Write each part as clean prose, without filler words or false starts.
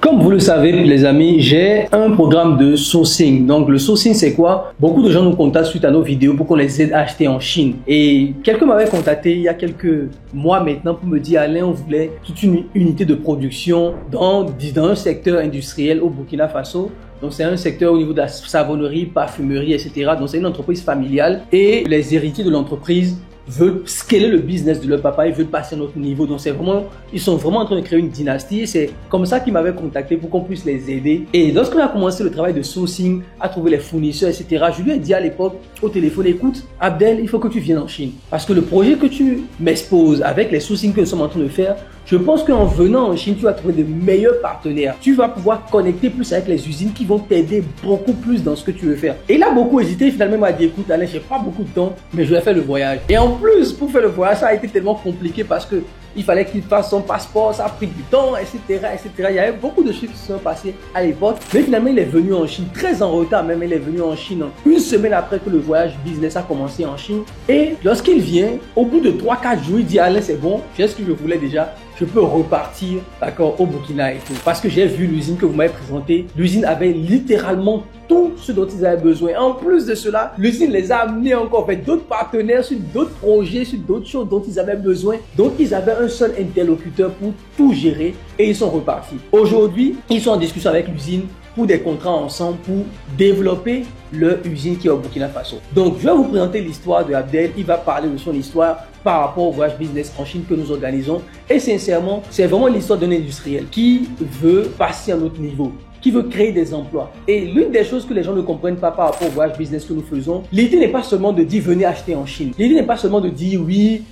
Comme vous le savez, les amis, j'ai un programme de sourcing. Donc, le sourcing, c'est quoi? Beaucoup de gens nous contactent suite à nos vidéos pour qu'on les aide à acheter en Chine. Et quelqu'un m'avait contacté il y a quelques mois maintenant pour me dire, Alain, on voulait toute une unité de production dans un secteur industriel au Burkina Faso. Donc, c'est un secteur au niveau de la savonnerie, parfumerie, etc. Donc, c'est une entreprise familiale et les héritiers de l'entreprise veulent scaler le business de leur papa, ils veulent passer à un autre niveau. Donc c'est vraiment, ils sont vraiment en train de créer une dynastie. C'est comme ça qu'ils m'avaient contacté pour qu'on puisse les aider. Et lorsqu'on a commencé le travail de sourcing, à trouver les fournisseurs, etc., je lui ai dit à l'époque au téléphone, écoute, Abdel, il faut que tu viennes en Chine. Parce que le projet que tu m'exposes avec les sourcings que nous sommes en train de faire, je pense qu'en venant en Chine, tu vas trouver de meilleurs partenaires. Tu vas pouvoir connecter plus avec les usines qui vont t'aider beaucoup plus dans ce que tu veux faire. Et il a beaucoup hésité. Finalement, il m'a dit, écoute, Alain, j'ai pas beaucoup de temps, mais je vais faire le voyage. Et en plus, pour faire le voyage, ça a été tellement compliqué parce que il fallait qu'il fasse son passeport, ça a pris du temps, etc., etc. Il y avait beaucoup de choses qui se sont passées à l'époque. Mais finalement, il est venu en Chine, très en retard même. Il est venu en Chine une semaine après que le voyage business a commencé en Chine. Et lorsqu'il vient, au bout de 3-4 jours, il dit, Alain, c'est bon, j'ai ce que je voulais déjà. Je peux repartir, d'accord, au Burkina et tout. Parce que j'ai vu l'usine que vous m'avez présentée. L'usine avait littéralement tout ce dont ils avaient besoin. En plus de cela, l'usine les a amenés encore avec d'autres partenaires sur d'autres projets, sur d'autres choses dont ils avaient besoin. Donc, ils avaient un seul interlocuteur pour tout gérer et ils sont repartis. Aujourd'hui, ils sont en discussion avec l'usine pour des contrats ensemble pour développer leur usine qui est au Burkina Faso. Donc, je vais vous présenter l'histoire de Abdel. Il va parler de son histoire par rapport au voyage business en Chine que nous organisons. Et sincèrement, c'est vraiment l'histoire d'un industriel qui veut passer à un autre niveau, qui veut créer des emplois. Et l'une des choses que les gens ne comprennent pas par rapport au voyage business que nous faisons, l'idée n'est pas seulement de dire venez acheter en Chine. L'idée n'est pas seulement de dire oui,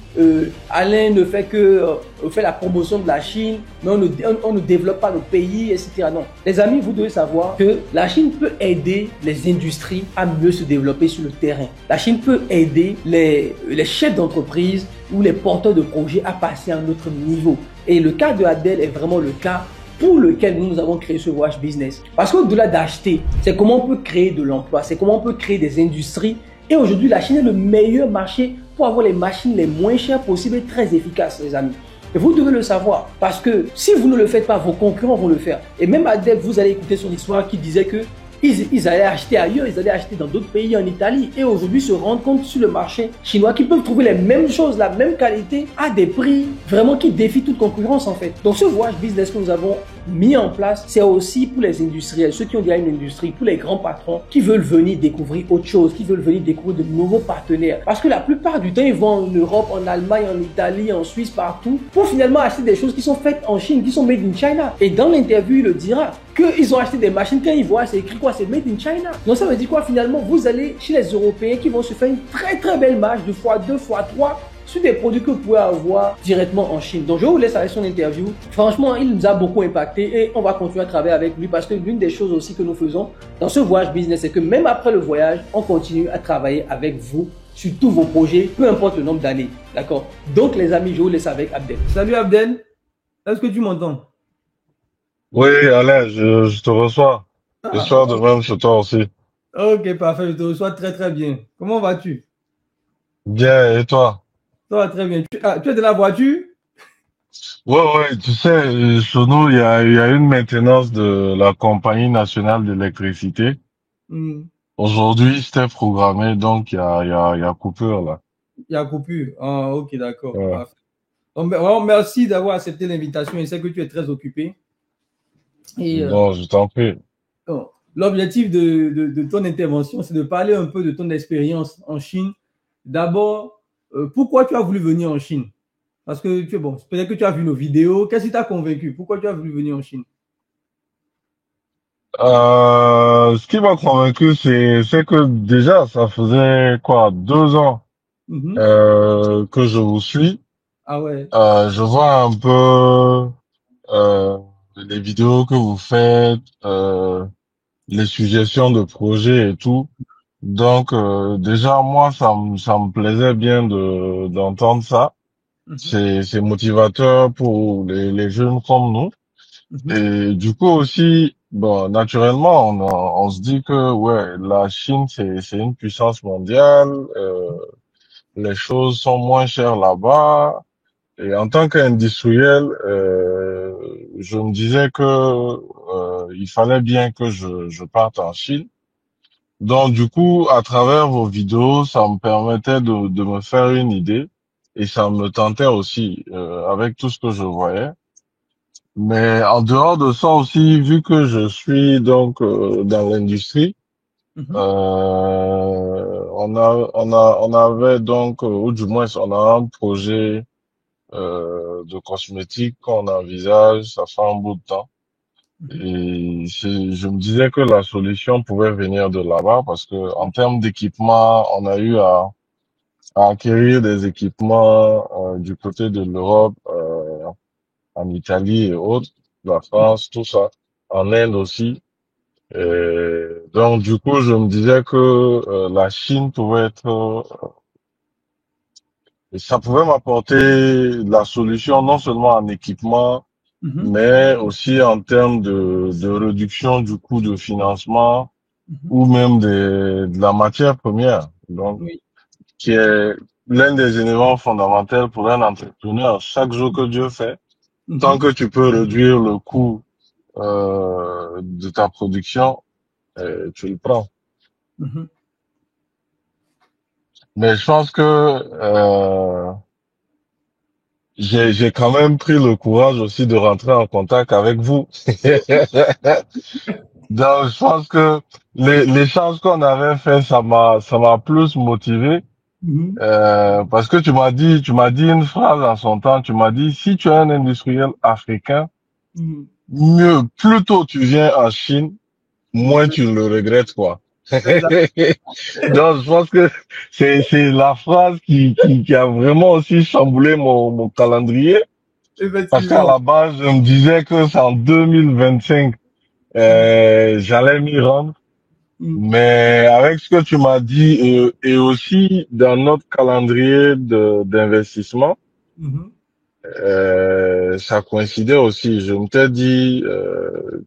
Alain ne fait que fait la promotion de la Chine, mais on ne développe pas le pays, etc. Non. Les amis, vous devez savoir que la Chine peut aider les industries à mieux se développer sur le terrain. La Chine peut aider les chefs d'entreprise ou les porteurs de projets à passer à un autre niveau. Et le cas de Abdel est vraiment le cas pour lequel nous avons créé ce voyage business. Parce qu'au-delà d'acheter, c'est comment on peut créer de l'emploi, c'est comment on peut créer des industries. Et aujourd'hui, la Chine est le meilleur marché pour avoir les machines les moins chères possibles et très efficaces, les amis. Et vous devez le savoir, parce que si vous ne le faites pas, vos concurrents vont le faire. Et même Abdel, vous allez écouter son histoire qui disait que ils allaient acheter ailleurs, ils allaient acheter dans d'autres pays, en Italie, et aujourd'hui se rendre compte sur le marché chinois qu'ils peuvent trouver les mêmes choses, la même qualité, à des prix vraiment qui défient toute concurrence en fait. Donc ce voyage business que nous avons mis en place, c'est aussi pour les industriels, ceux qui ont déjà une industrie, pour les grands patrons qui veulent venir découvrir autre chose, qui veulent venir découvrir de nouveaux partenaires. Parce que la plupart du temps, ils vont en Europe, en Allemagne, en Italie, en Suisse, partout, pour finalement acheter des choses qui sont faites en Chine, qui sont made in China. Et dans l'interview, il le dira qu'ils ont acheté des machines, quand ils voient, c'est écrit quoi? C'est made in China. Donc ça veut dire quoi finalement? Vous allez chez les Européens qui vont se faire une très très belle marge de x2, x3 sur des produits que vous pouvez avoir directement en Chine. Donc je vous laisse avec son interview. Franchement, il nous a beaucoup impacté et on va continuer à travailler avec lui parce que l'une des choses aussi que nous faisons dans ce voyage business, c'est que même après le voyage, on continue à travailler avec vous sur tous vos projets, peu importe le nombre d'années. D'accord? Donc les amis, je vous laisse avec Abdel. Salut Abdel, est-ce que tu m'entends? Oui, Alain, je te reçois. Ah, J'espère de même chez toi aussi. ok, parfait, je te reçois très très bien. Comment vas-tu? Bien, et toi? Ça va très bien. Tu es de la voiture? Ouais, ouais, tu sais, chez nous, il y a une maintenance de la Compagnie nationale d'électricité. Hmm. Aujourd'hui, c'était programmé, donc il y a coupure là. Il y a coupure. Ah, ok, d'accord. Ouais. Parfait. Donc, vraiment, merci d'avoir accepté l'invitation. Je sais que tu es très occupé. Et Bon, je t'en prie. bon, l'objectif de ton intervention, c'est de parler un peu de ton expérience en Chine. D'abord, pourquoi tu as voulu venir en Chine? Parce que bon, peut-être que tu as vu nos vidéos. Qu'est-ce qui t'a convaincu? Pourquoi tu as voulu venir en Chine? Ce qui m'a convaincu, c'est que déjà, ça faisait quoi, 2 ans Mhm. que je vous suis. Ah ouais. Je vois un peu les vidéos que vous faites, les suggestions de projets et tout. Donc déjà moi ça me plaisait bien de d'entendre ça. Mhm. C'est motivateur pour les jeunes comme nous. Mhm. Et du coup aussi bon naturellement on se dit que ouais la Chine c'est une puissance mondiale. Les choses sont moins chères là-bas. Et en tant qu'industriel, je me disais que il fallait bien que je parte en Chine. Donc, du coup, à travers vos vidéos, ça me permettait de me faire une idée et ça me tentait aussi avec tout ce que je voyais. Mais en dehors de ça aussi, vu que je suis donc dans l'industrie, Mhm. on avait donc, ou du moins, on a un projet de cosmétique qu'on envisage, ça fait un bout de temps. Mhm. Et je me disais que la solution pouvait venir de là-bas parce que en termes d'équipement, on a eu à acquérir des équipements du côté de l'Europe, en Italie et autres, la France, tout ça, en Inde aussi. Et donc du coup, je me disais que la Chine pouvait être, ça pouvait m'apporter la solution non seulement en équipement, Mhm. mais aussi en termes de réduction du coût de financement Mhm. ou même de la matière première. Donc, Oui. qui est l'un des éléments fondamentaux pour un entrepreneur. Chaque jour que Dieu fait, tant Mhm. que tu peux réduire le coût de ta production, tu le prends. Mhm. Mais je pense que j'ai quand même pris le courage aussi de rentrer en contact avec vous. Donc, je pense que l'échange qu'on avait fait, ça m'a plus motivé. Mhm. Parce que tu m'as dit une phrase en son temps, tu m'as dit, si tu es un industriel africain, Mhm. mieux, plus tôt tu viens en Chine, moins Exact. tu le regrettes, quoi. Exact. Donc, je pense que c'est la phrase qui a vraiment aussi chamboulé mon calendrier. Parce qu'à Effectivement. la base, je me disais que c'est en 2025, Mhm. j'allais m'y rendre. Mhm. Mais avec ce que tu m'as dit et aussi dans notre calendrier d'investissement, Mhm. ça coïncidait aussi. Je m'étais dit,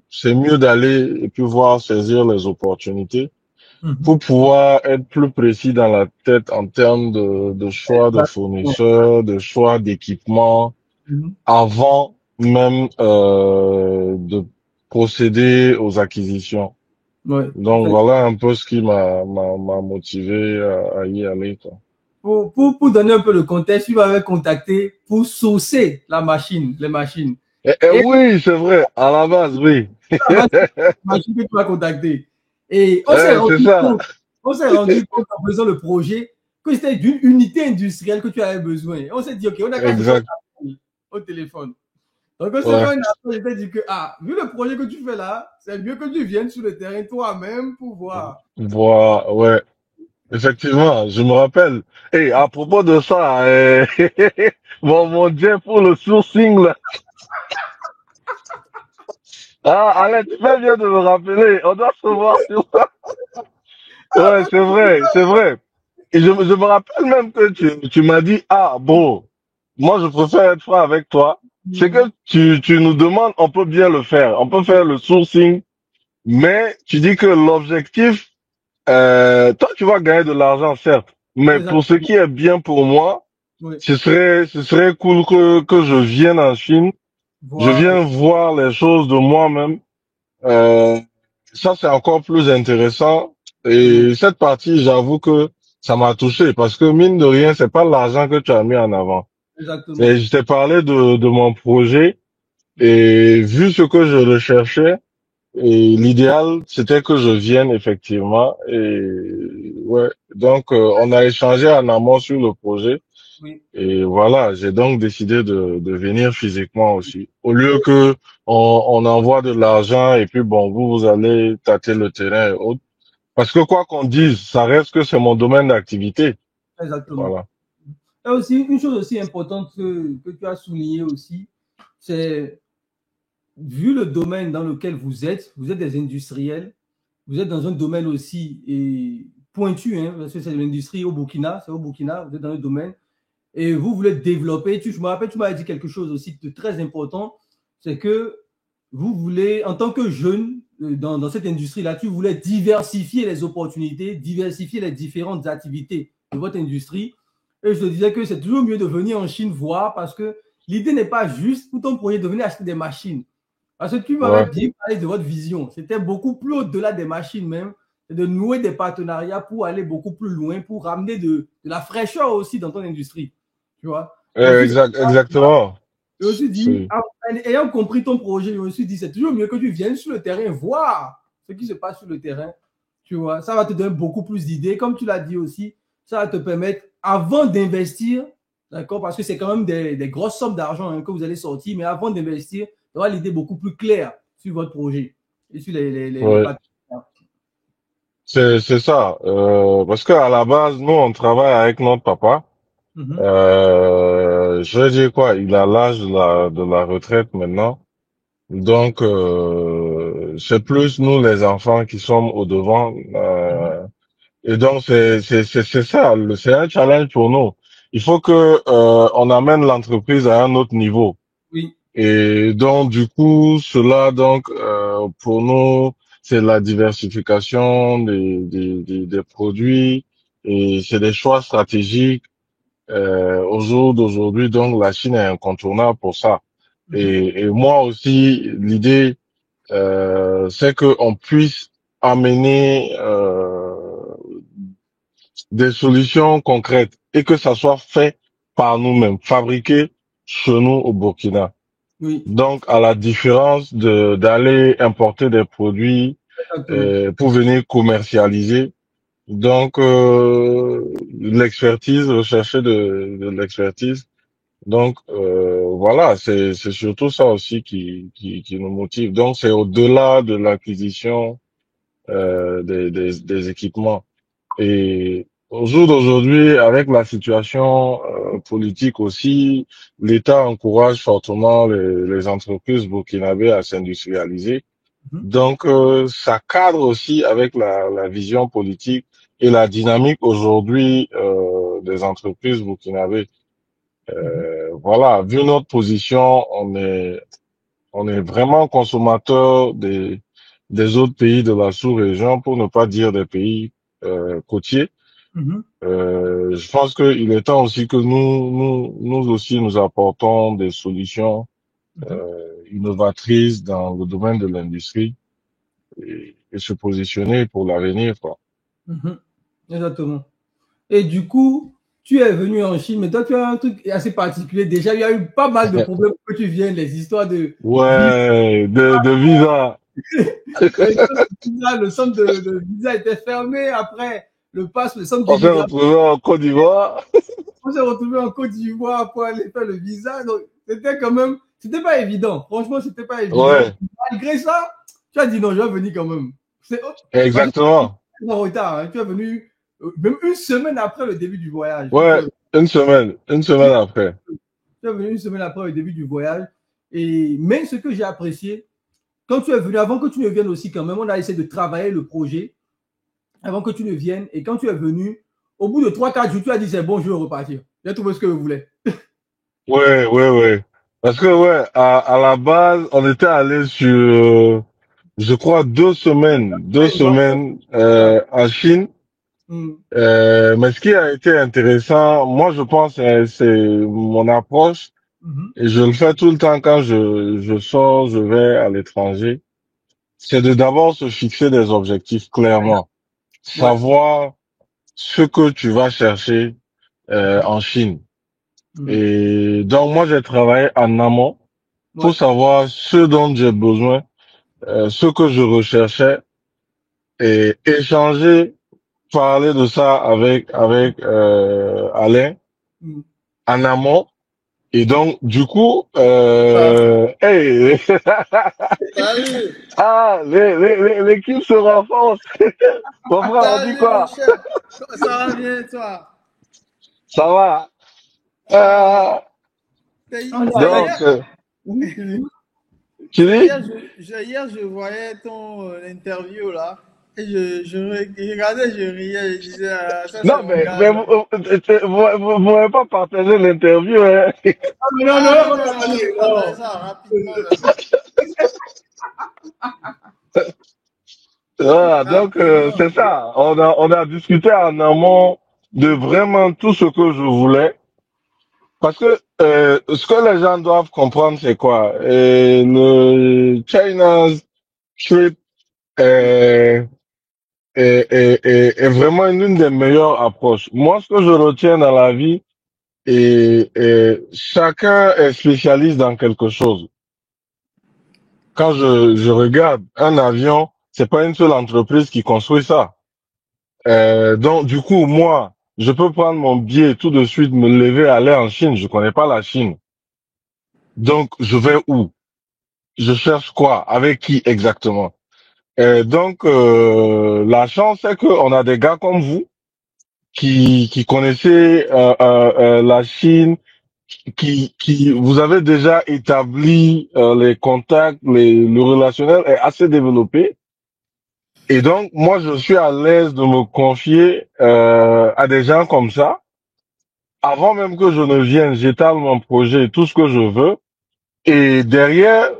c'est mieux d'aller et puis voir saisir les opportunités Mhm. pour pouvoir être plus précis dans la tête en termes de choix de Exactement. fournisseurs, de choix d'équipements, Mhm. avant même de procéder aux acquisitions. Ouais. Donc voilà un peu ce qui m'a motivé à y aller, quoi. Pour donner un peu le contexte, tu m'avais contacté pour sourcer la machine, les machines. Et Oui, c'est vrai, à la base, oui. là-bas, c'est la machine que tu m'as contacté. Et C'est ça, on s'est rendu compte en faisant le projet que c'était d'une unité industrielle que tu avais besoin. Et on s'est dit, OK, on n'a qu'à se faire exact. un appel au téléphone. Donc, on s'est fait Ouais, un appel, je t'ai dit que, ah, vu le projet que tu fais là, c'est mieux que tu viennes sur le terrain toi-même pour voir. voilà, ouais, effectivement, je me rappelle. Et à propos de ça, mon Dieu, pour le sourcing, là. Ah, Alain, tu fais bien de me rappeler. On doit se voir sur ça. Ah, Ouais, ben, c'est vrai, c'est vrai. Et je me rappelle même que tu m'as dit, ah, bon, moi, je préfère être franc avec toi. C'est que tu nous demandes, on peut bien le faire. On peut faire le sourcing, mais tu dis que l'objectif, toi, tu vas gagner de l'argent, certes. Mais pour ce exactement. qui est bien pour moi, Oui, ce serait cool que je vienne en Chine. Je voilà. viens voir les choses de moi-même. Euh, Ça, c'est encore plus intéressant. Oui, Et cette partie, j'avoue que ça m'a touché parce que mine de rien, c'est pas l'argent que tu as mis en avant. exactement. Et je t'ai parlé de mon projet et vu ce que je recherchais, et l'idéal, c'était que je vienne effectivement. Et ouais, donc on a échangé en amont sur le projet. Oui. Et voilà, j'ai donc décidé de venir physiquement aussi. Au lieu que on envoie de l'argent et puis bon, vous allez tâter le terrain et autres. Parce que quoi qu'on dise, ça reste que c'est mon domaine d'activité. Exactement. Voilà. Et aussi, une chose aussi importante que tu as souligné aussi, c'est vu le domaine dans lequel vous êtes des industriels, vous êtes dans un domaine aussi pointu, hein, parce que c'est l'industrie au Burkina, c'est au Burkina, vous êtes dans le domaine, et vous voulez développer, je me rappelle, tu m'avais dit quelque chose aussi de très important, c'est que vous voulez, en tant que jeune, dans cette industrie-là, tu voulais diversifier les opportunités, diversifier les différentes activités de votre industrie. Et je te disais que c'est toujours mieux de venir en Chine voir parce qu'il l'idée n'est pas juste pour ton projet de venir acheter des machines. Parce que tu m'avais Ouais, bien parlé de votre vision. C'était beaucoup plus au-delà des machines même, de nouer des partenariats pour aller beaucoup plus loin, pour ramener de la fraîcheur aussi dans ton industrie. Tu vois? Et aussi, exactement. je me suis dit, C'est, ayant compris ton projet, je me suis dit, c'est toujours mieux que tu viennes sur le terrain voir ce qui se passe sur le terrain. Tu vois, ça va te donner beaucoup plus d'idées. Comme tu l'as dit aussi, ça va te permettre, avant d'investir, d'accord, parce que c'est quand même des grosses sommes d'argent hein, que vous allez sortir, mais avant d'investir, d'avoir l'idée beaucoup plus claire sur votre projet et sur les ouais. partenaires. C'est ça. Parce qu'à la base, nous, on travaille avec notre papa. Mhm, Je vais dire quoi, il a l'âge de la retraite maintenant. Donc, c'est plus nous, les enfants, qui sommes au devant. mhm. Et donc, c'est ça. C'est un challenge pour nous. Il faut que, on amène l'entreprise à un autre niveau. Oui. Et donc, du coup, cela, donc, pour nous, c'est la diversification des produits et c'est des choix stratégiques. Au jour d'aujourd'hui, donc, la Chine est incontournable pour ça. Mhm, Et moi aussi, l'idée, c'est qu'on puisse amener des solutions concrètes et que ça soit fait par nous-mêmes, fabriqué chez nous au Burkina. oui, Donc, à la différence de d'aller importer des produits exactement. pour venir commercialiser, donc l'expertise, rechercher de l'expertise. Donc voilà, c'est surtout ça aussi qui nous motive. Donc c'est au-delà de l'acquisition des équipements. Et au jour d'aujourd'hui, avec la situation politique aussi, l'État encourage fortement les entreprises burkinabées à s'industrialiser. Mhm, Donc, ça cadre aussi avec la vision politique et la dynamique aujourd'hui des entreprises burkinabées. mhm, Voilà, vu notre position, on est vraiment consommateur des autres pays de la sous-région, pour ne pas dire des pays côtiers. mhm, Je pense qu'il est temps aussi que nous aussi, nous apportons des solutions mhm, innovatrices dans le domaine de l'industrie et se positionner pour l'avenir, quoi. mhm. Exactement. Et du coup, tu es venu en Chine, mais toi, tu as un truc assez particulier. Déjà, il y a eu pas mal de problèmes que tu viennes, les histoires de visa. Ouais, de visa. Le centre de visa était fermé. Après, le centre On s'est d'immigration, retrouvé en Côte d'Ivoire. on s'est retrouvé en Côte d'Ivoire pour aller faire le visa. Donc, c'était quand même, c'était pas évident. Franchement, c'était pas évident. Ouais, Malgré ça, tu as dit non, je vais venir quand même. C'est, parce que exactement. tu es en retard. Hein. Tu es venu même une semaine après le début du voyage. Ouais, une semaine après. Tu es venu une semaine après le début du voyage. Et même ce que j'ai apprécié, quand tu es venu, avant que tu ne viennes aussi quand même, on a essayé de travailler le projet avant que tu ne viennes. Et quand tu es venu, au bout de 3 4 jours, tu as dit c'est bon, je vais repartir. J'ai trouvé ce que je voulais. Ouais. Parce que ouais, à la base, on était allé sur, je crois, deux semaines en Chine. Mm. Mais ce qui a été intéressant, moi je pense, c'est mon approche, Mhm. et je le fais tout le temps quand je sors, je vais à l'étranger, c'est de d'abord se fixer des objectifs clairement, Ouais. savoir ce que tu vas chercher Mhm. en Chine. Mhm. Et donc moi j'ai travaillé en amont pour Ouais. savoir ce dont j'ai besoin, ce que je recherchais, et échanger, parler de ça avec Alain Mm. en amont. Et donc, du coup, Ah, hey, Salut, ah, l'équipe se renforce. Mon frère a dit salut mon quoi? cher. Ça va bien toi? Ça va. Ah, Euh, on est avec. donc, hier, Mhm. tu dis? hier, je voyais ton interview là. Et je regardais, je riais, je disais, ah, ça c'est Non, mon gars. mais vous m'avez pas partagé l'interview, hein. Ah, mais non, non, Ah non, on non, va non, je vais parler. partager Non. ça rapidement là. Voilà, donc, Rapidement. c'est ça. On a discuté en amont de vraiment tout ce que je voulais. Parce que Ce que les gens doivent comprendre, c'est quoi? Le China's trip est, est vraiment l'une des meilleures approches. Moi, ce que je retiens dans la vie, chacun est spécialiste dans quelque chose. Quand je regarde un avion, c'est pas une seule entreprise qui construit ça. Donc, du coup, moi, je peux prendre mon billet tout de suite, me lever, aller en Chine. Je connais pas la Chine. Donc, je vais où? Je cherche quoi? Avec qui exactement? Donc, la chance, c'est qu'on a des gars comme vous qui connaissez la Chine, qui vous avez déjà établi les contacts, le relationnel est assez développé. Et donc, moi, je suis à l'aise de me confier à des gens comme ça. Avant même que je ne vienne, j'étale mon projet, tout ce que je veux. Et derrière,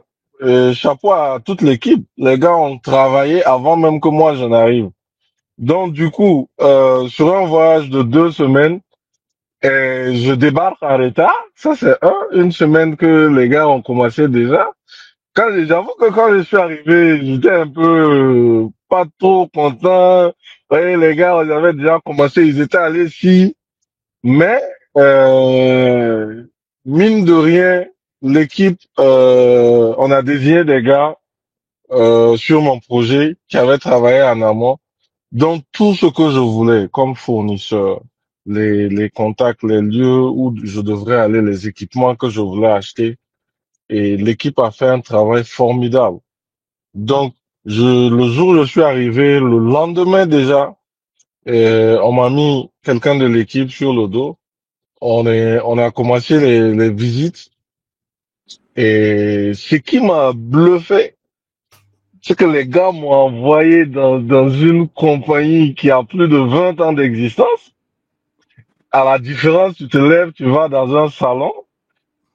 chapeau à toute l'équipe. Les gars ont travaillé avant même que moi je n'arrive. Donc du coup, sur un voyage de 2 semaines, je débarque en retard. Ça c'est une semaine que les gars ont commencé déjà. J'avoue que quand je suis arrivé, j'étais un peu pas trop content. Vous voyez, les gars, ils avaient déjà commencé, ils étaient allés ici. Mais mine de rien, l'équipe, on a désigné des gars sur mon projet qui avaient travaillé en amont. Donc tout ce que je voulais comme fournisseur, les contacts, les lieux où je devrais aller, les équipements que je voulais acheter, et l'équipe a fait un travail formidable. Donc le jour où je suis arrivé, le lendemain déjà, on m'a mis quelqu'un de l'équipe sur le dos. On a commencé les visites et ce qui m'a bluffé, c'est que les gars m'ont envoyé dans une compagnie qui a plus de 20 ans d'existence. À la différence, tu te lèves, tu vas dans un salon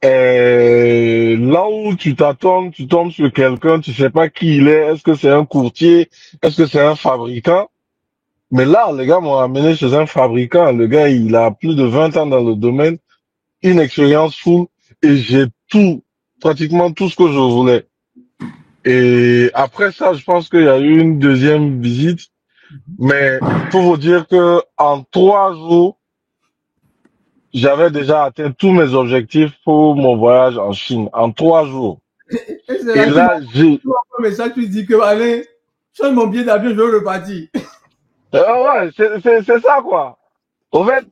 et là où tu t'attends, tu tombes sur quelqu'un, tu sais pas qui il est, est-ce que c'est un courtier, est-ce que c'est un fabricant? Mais là, les gars m'ont amené chez un fabricant. Le gars, il a plus de 20 ans dans le domaine, une expérience full et j'ai tout, pratiquement tout ce que je voulais. Et après ça, je pense qu'il y a eu une deuxième visite, mais pour vous dire que en 3 jours, j'avais déjà atteint tous mes objectifs pour mon voyage en Chine. En 3 jours. Et c'est Et là, là, j'ai, tu m'envoies un message, tu dis que, allez, change mon billet d'avion, je veux repartir. ouais, c'est ça quoi. Au fait,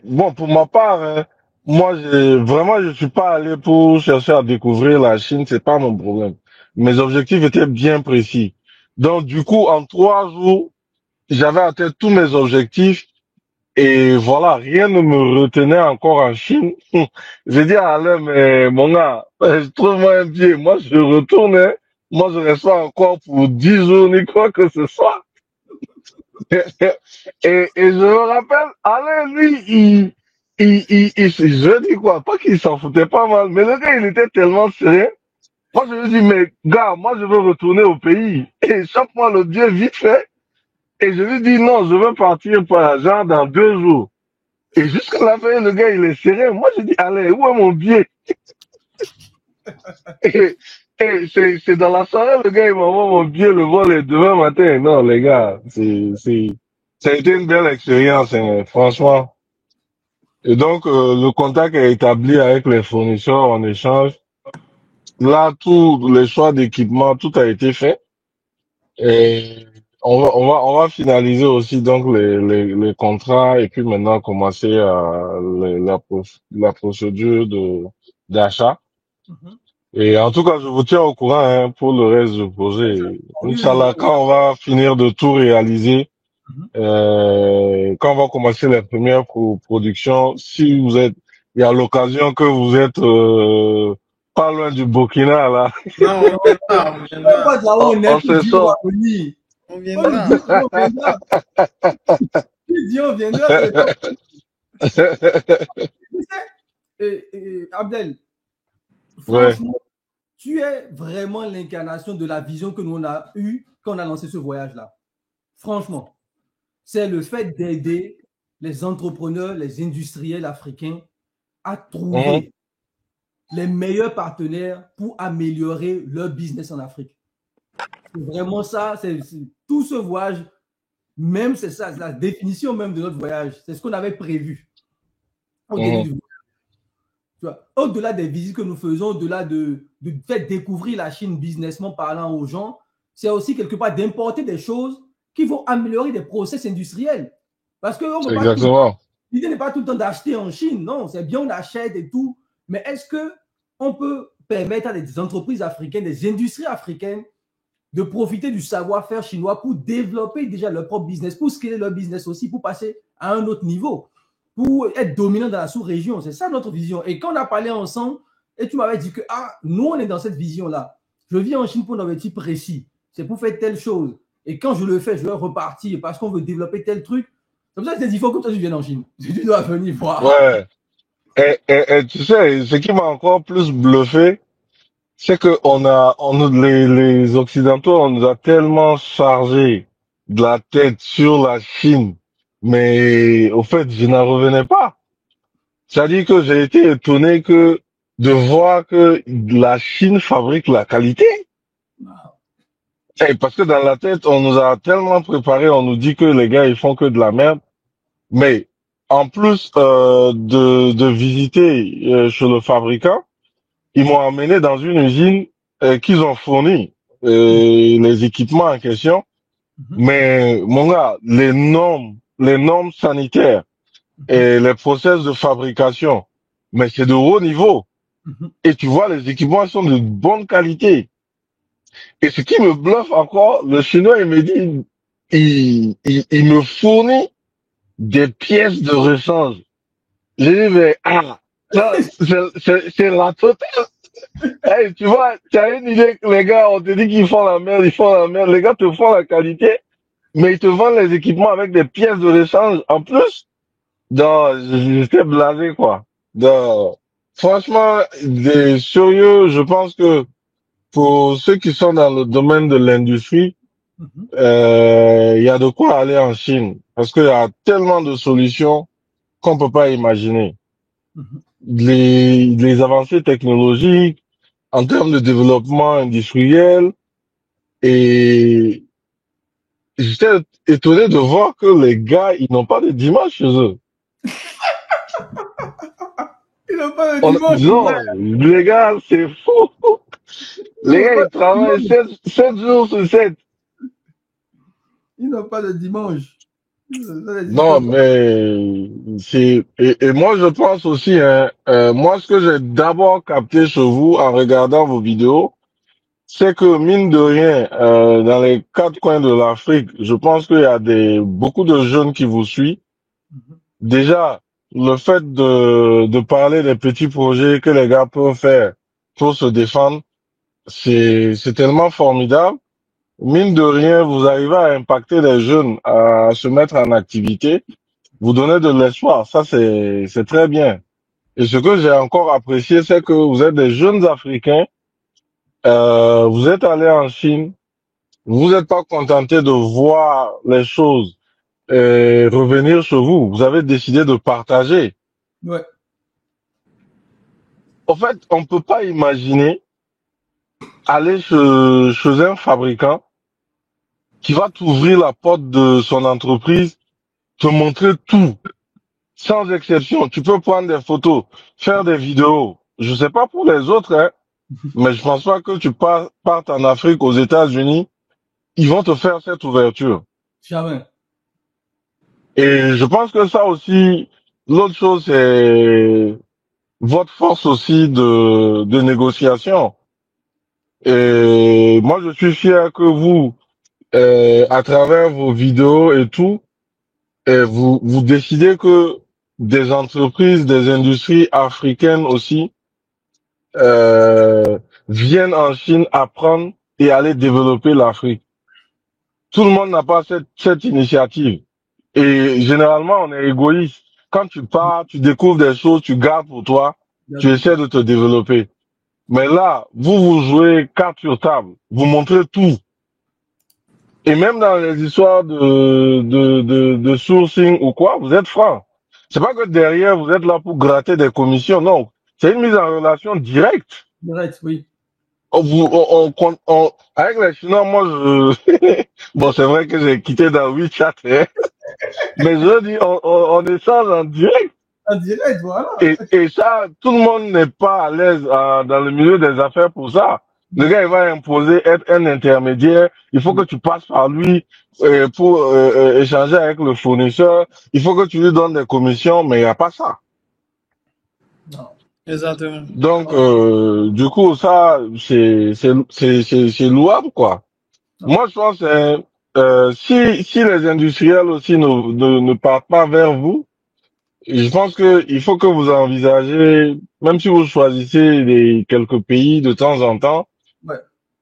bon pour ma part, hein, moi vraiment je suis pas allé pour chercher à découvrir la Chine, c'est pas mon problème. Mes objectifs étaient bien précis. Donc du coup en 3 jours j'avais atteint tous mes objectifs et voilà, rien ne me retenait encore en Chine. J'ai dit à Alain, mais mon gars, trouve-moi un billet, moi je retourne, hein. Moi je reste pas encore pour 10 jours ni quoi que ce soit. Et je me rappelle, Alain, lui, je dis quoi, pas qu'il s'en foutait pas mal, mais le gars, il était tellement sérieux. Moi, je lui dis, mais gars, moi, je veux retourner au pays. Et chaque mois, le Dieu vite fait. Et je lui dis, non, je veux partir par genre dans 2 jours. Et jusqu'à la fin, le gars, il est sérieux. Moi, je dis, allez, où est mon billet? Et, c'est dans la soirée, le gars, il m'envoie mon billet, le vol est demain matin. Non, les gars, ça a été une belle expérience, hein, franchement. Et donc, le contact est établi avec les fournisseurs en échange. Là, tous les choix d'équipement, tout a été fait. Et on va finaliser aussi donc les contrats et puis maintenant commencer la procédure d'achat. Mhm. Et en tout cas, je vous tiens au courant hein, pour le reste du projet. Oui, oui, Inch'Allah, quand on va finir de tout réaliser, mhm. quand on va commencer les premières productions, si vous êtes, il y a l'occasion que vous êtes pas loin du Burkina là, Non, on viendra, on Peu viendra. importe là où on est, on tu se dis on va sort. venir. On On le viendra. dit, on viendra. Tu dis on viendra, c'est bon. Tu sais, Abdel, Ouais. franchement, tu es vraiment l'incarnation de la vision que nous on a eue quand on a lancé ce voyage-là. Franchement, c'est le fait d'aider les entrepreneurs, les industriels africains à Mhm. trouver les meilleurs partenaires pour améliorer leur business en Afrique. C'est vraiment ça, c'est tout ce voyage, même c'est ça, la définition même de notre voyage, c'est ce qu'on avait prévu au début Mhm. du voyage. Au-delà des visites que nous faisons, au-delà de faire découvrir la Chine businessment parlant aux gens, c'est aussi quelque part d'importer des choses qui vont améliorer des process industriels. Parce que on peut pas tout, Exactement. l'idée n'est pas tout le temps d'acheter en Chine, non, c'est bien on achète et tout, mais est-ce que on peut permettre à des entreprises africaines, des industries africaines de profiter du savoir-faire chinois pour développer déjà leur propre business, pour scaler leur business aussi, pour passer à un autre niveau, pour être dominant dans la sous-région. C'est ça notre vision. Et quand on a parlé ensemble, et tu m'avais dit que nous, on est dans cette vision-là. Je vis en Chine pour un objectif précis. C'est pour faire telle chose. Et quand je le fais, je vais repartir parce qu'on veut développer tel truc. C'est pour ça que il faut que toi, tu viennes en Chine. Tu dois venir voir. Ouais. Et tu sais, ce qui m'a encore plus bluffé, c'est que les Occidentaux, on nous a tellement chargé de la tête sur la Chine. Mais, au fait, je n'en revenais pas. C'est-à-dire que j'ai été étonné de voir que la Chine fabrique la qualité. Et parce que dans la tête, on nous a tellement préparé, on nous dit que les gars, ils font que de la merde. Mais, en plus, de visiter, chez le fabricant, ils m'ont emmené dans une usine qu'ils ont fourni les équipements en question. Mais mon gars, les normes sanitaires et les process de fabrication, mais c'est de haut niveau. Et tu vois, les équipements sont de bonne qualité. Et ce qui me bluffe encore, le Chinois, il me dit, il me fournit des pièces de rechange. J'ai dit, mais ça, c'est la totale. Hey, tu vois, tu as une idée que les gars, on te dit qu'ils font la merde, ils font la merde. Les gars te font la qualité, mais ils te vendent les équipements avec des pièces de rechange en plus. Donc, j'étais blasé, quoi. Donc, franchement, des sérieux, je pense que pour ceux qui sont dans le domaine de l'industrie, il y a de quoi aller en Chine. Parce qu'il y a tellement de solutions qu'on peut pas imaginer. Les avancées technologiques, en termes de développement industriel, et j'étais étonné de voir que les gars, ils n'ont pas de dimanche chez eux. Il n'a pas de dimanche. Non, les gars, c'est fou. Les gars, ils travaillent 7 jours sur 7. Il n'a pas de dimanche. Non, mais et moi je pense aussi, hein, moi ce que j'ai d'abord capté chez vous en regardant vos vidéos, c'est que mine de rien, dans les quatre coins de l'Afrique, je pense qu'il y a beaucoup de jeunes qui vous suivent. Déjà, le fait de parler des petits projets que les gars peuvent faire pour se défendre, c'est tellement formidable. Mine de rien, vous arrivez à impacter les jeunes à se mettre en activité, vous donnez de l'espoir. Ça, c'est très bien. Et ce que j'ai encore apprécié, c'est que vous êtes des jeunes Africains, vous êtes allés en Chine, vous n'êtes pas contenté de voir les choses revenir chez vous. Vous avez décidé de partager. Ouais. En fait, on peut pas imaginer aller chez un fabricant qui va t'ouvrir la porte de son entreprise, te montrer tout, sans exception. Tu peux prendre des photos, faire des vidéos. Je sais pas pour les autres, hein, mais je pense pas que tu partes en Afrique, aux États-Unis, ils vont te faire cette ouverture. Jamais. Et je pense que ça aussi, l'autre chose, c'est votre force aussi de négociation. Et moi, je suis fier que vous, à travers vos vidéos et tout, vous décidez que des entreprises, des industries africaines aussi, viennent en Chine apprendre et aller développer l'Afrique. Tout le monde n'a pas cette initiative. Et généralement, on est égoïste. Quand tu pars, tu découvres des choses, tu gardes pour toi, tu essaies de te développer. Mais là, vous jouez carte sur table. Vous montrez tout. Et même dans les histoires de sourcing ou quoi, vous êtes franc. C'est pas que derrière, vous êtes là pour gratter des commissions. Non. C'est une mise en relation directe. Direct, oui. Avec les Chinois, moi, bon, c'est vrai que j'ai quitté dans WeChat, hein, mais je dis, on échange en direct. En direct, voilà. Et ça, tout le monde n'est pas à l'aise dans le milieu des affaires pour ça. Le gars, il va imposer être un intermédiaire. Il faut que tu passes par lui pour échanger avec le fournisseur. Il faut que tu lui donnes des commissions, mais il n'y a pas ça. Non. Exactement. Donc, du coup, ça, c'est louable, quoi. Non. Moi, je pense que si les industriels aussi ne partent pas vers vous, je pense que il faut que vous envisagez, même si vous choisissez quelques pays de temps en temps, Ouais.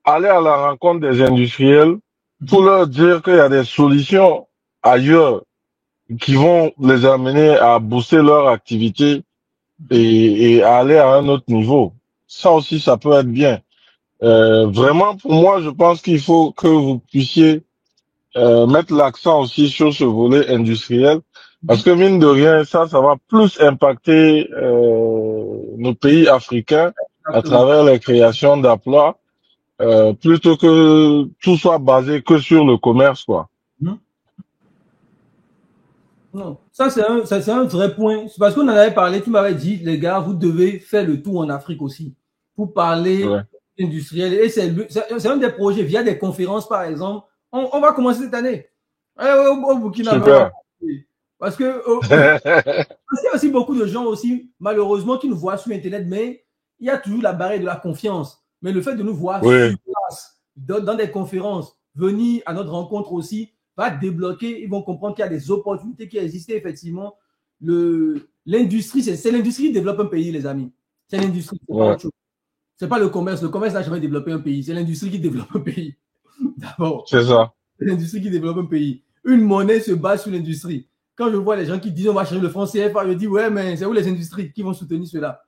aller à la rencontre des industriels pour leur dire qu'il y a des solutions ailleurs qui vont les amener à booster leur activité et à aller à un autre niveau. Ça aussi, ça peut être bien. Vraiment, pour moi, je pense qu'il faut que vous puissiez mettre l'accent aussi sur ce volet industriel, parce que mine de rien, ça va plus impacter nos pays africains à Exactement. travers la création d'emplois, plutôt que tout soit basé que sur le commerce, quoi. Mhm. Non, ça c'est un vrai point. C'est parce qu'on en avait parlé, tu m'avais dit, les gars, vous devez faire le tour en Afrique aussi pour parler Ouais. industriel. Et c'est un des projets, via des conférences par exemple. On va commencer cette année. Au Burkina, mais on va Super. commencer. Parce que parce qu'il y a aussi beaucoup de gens aussi, malheureusement, qui nous voient sur Internet, mais il y a toujours la barrière de la confiance. Mais le fait de nous voir Oui, sur place, dans des conférences, venir à notre rencontre aussi, va débloquer, ils vont comprendre qu'il y a des opportunités qui existent effectivement. L'industrie, c'est l'industrie qui développe un pays, les amis. C'est l'industrie, c'est pas ouais, autre chose. C'est pas le commerce. Le commerce n'a jamais développé un pays. C'est l'industrie qui développe un pays. D'abord, c'est ça. c'est l'industrie qui développe un pays. Une monnaie se base sur l'industrie. Quand je vois les gens qui disent on va changer le franc CFA, je dis ouais, mais c'est où les industries qui vont soutenir cela?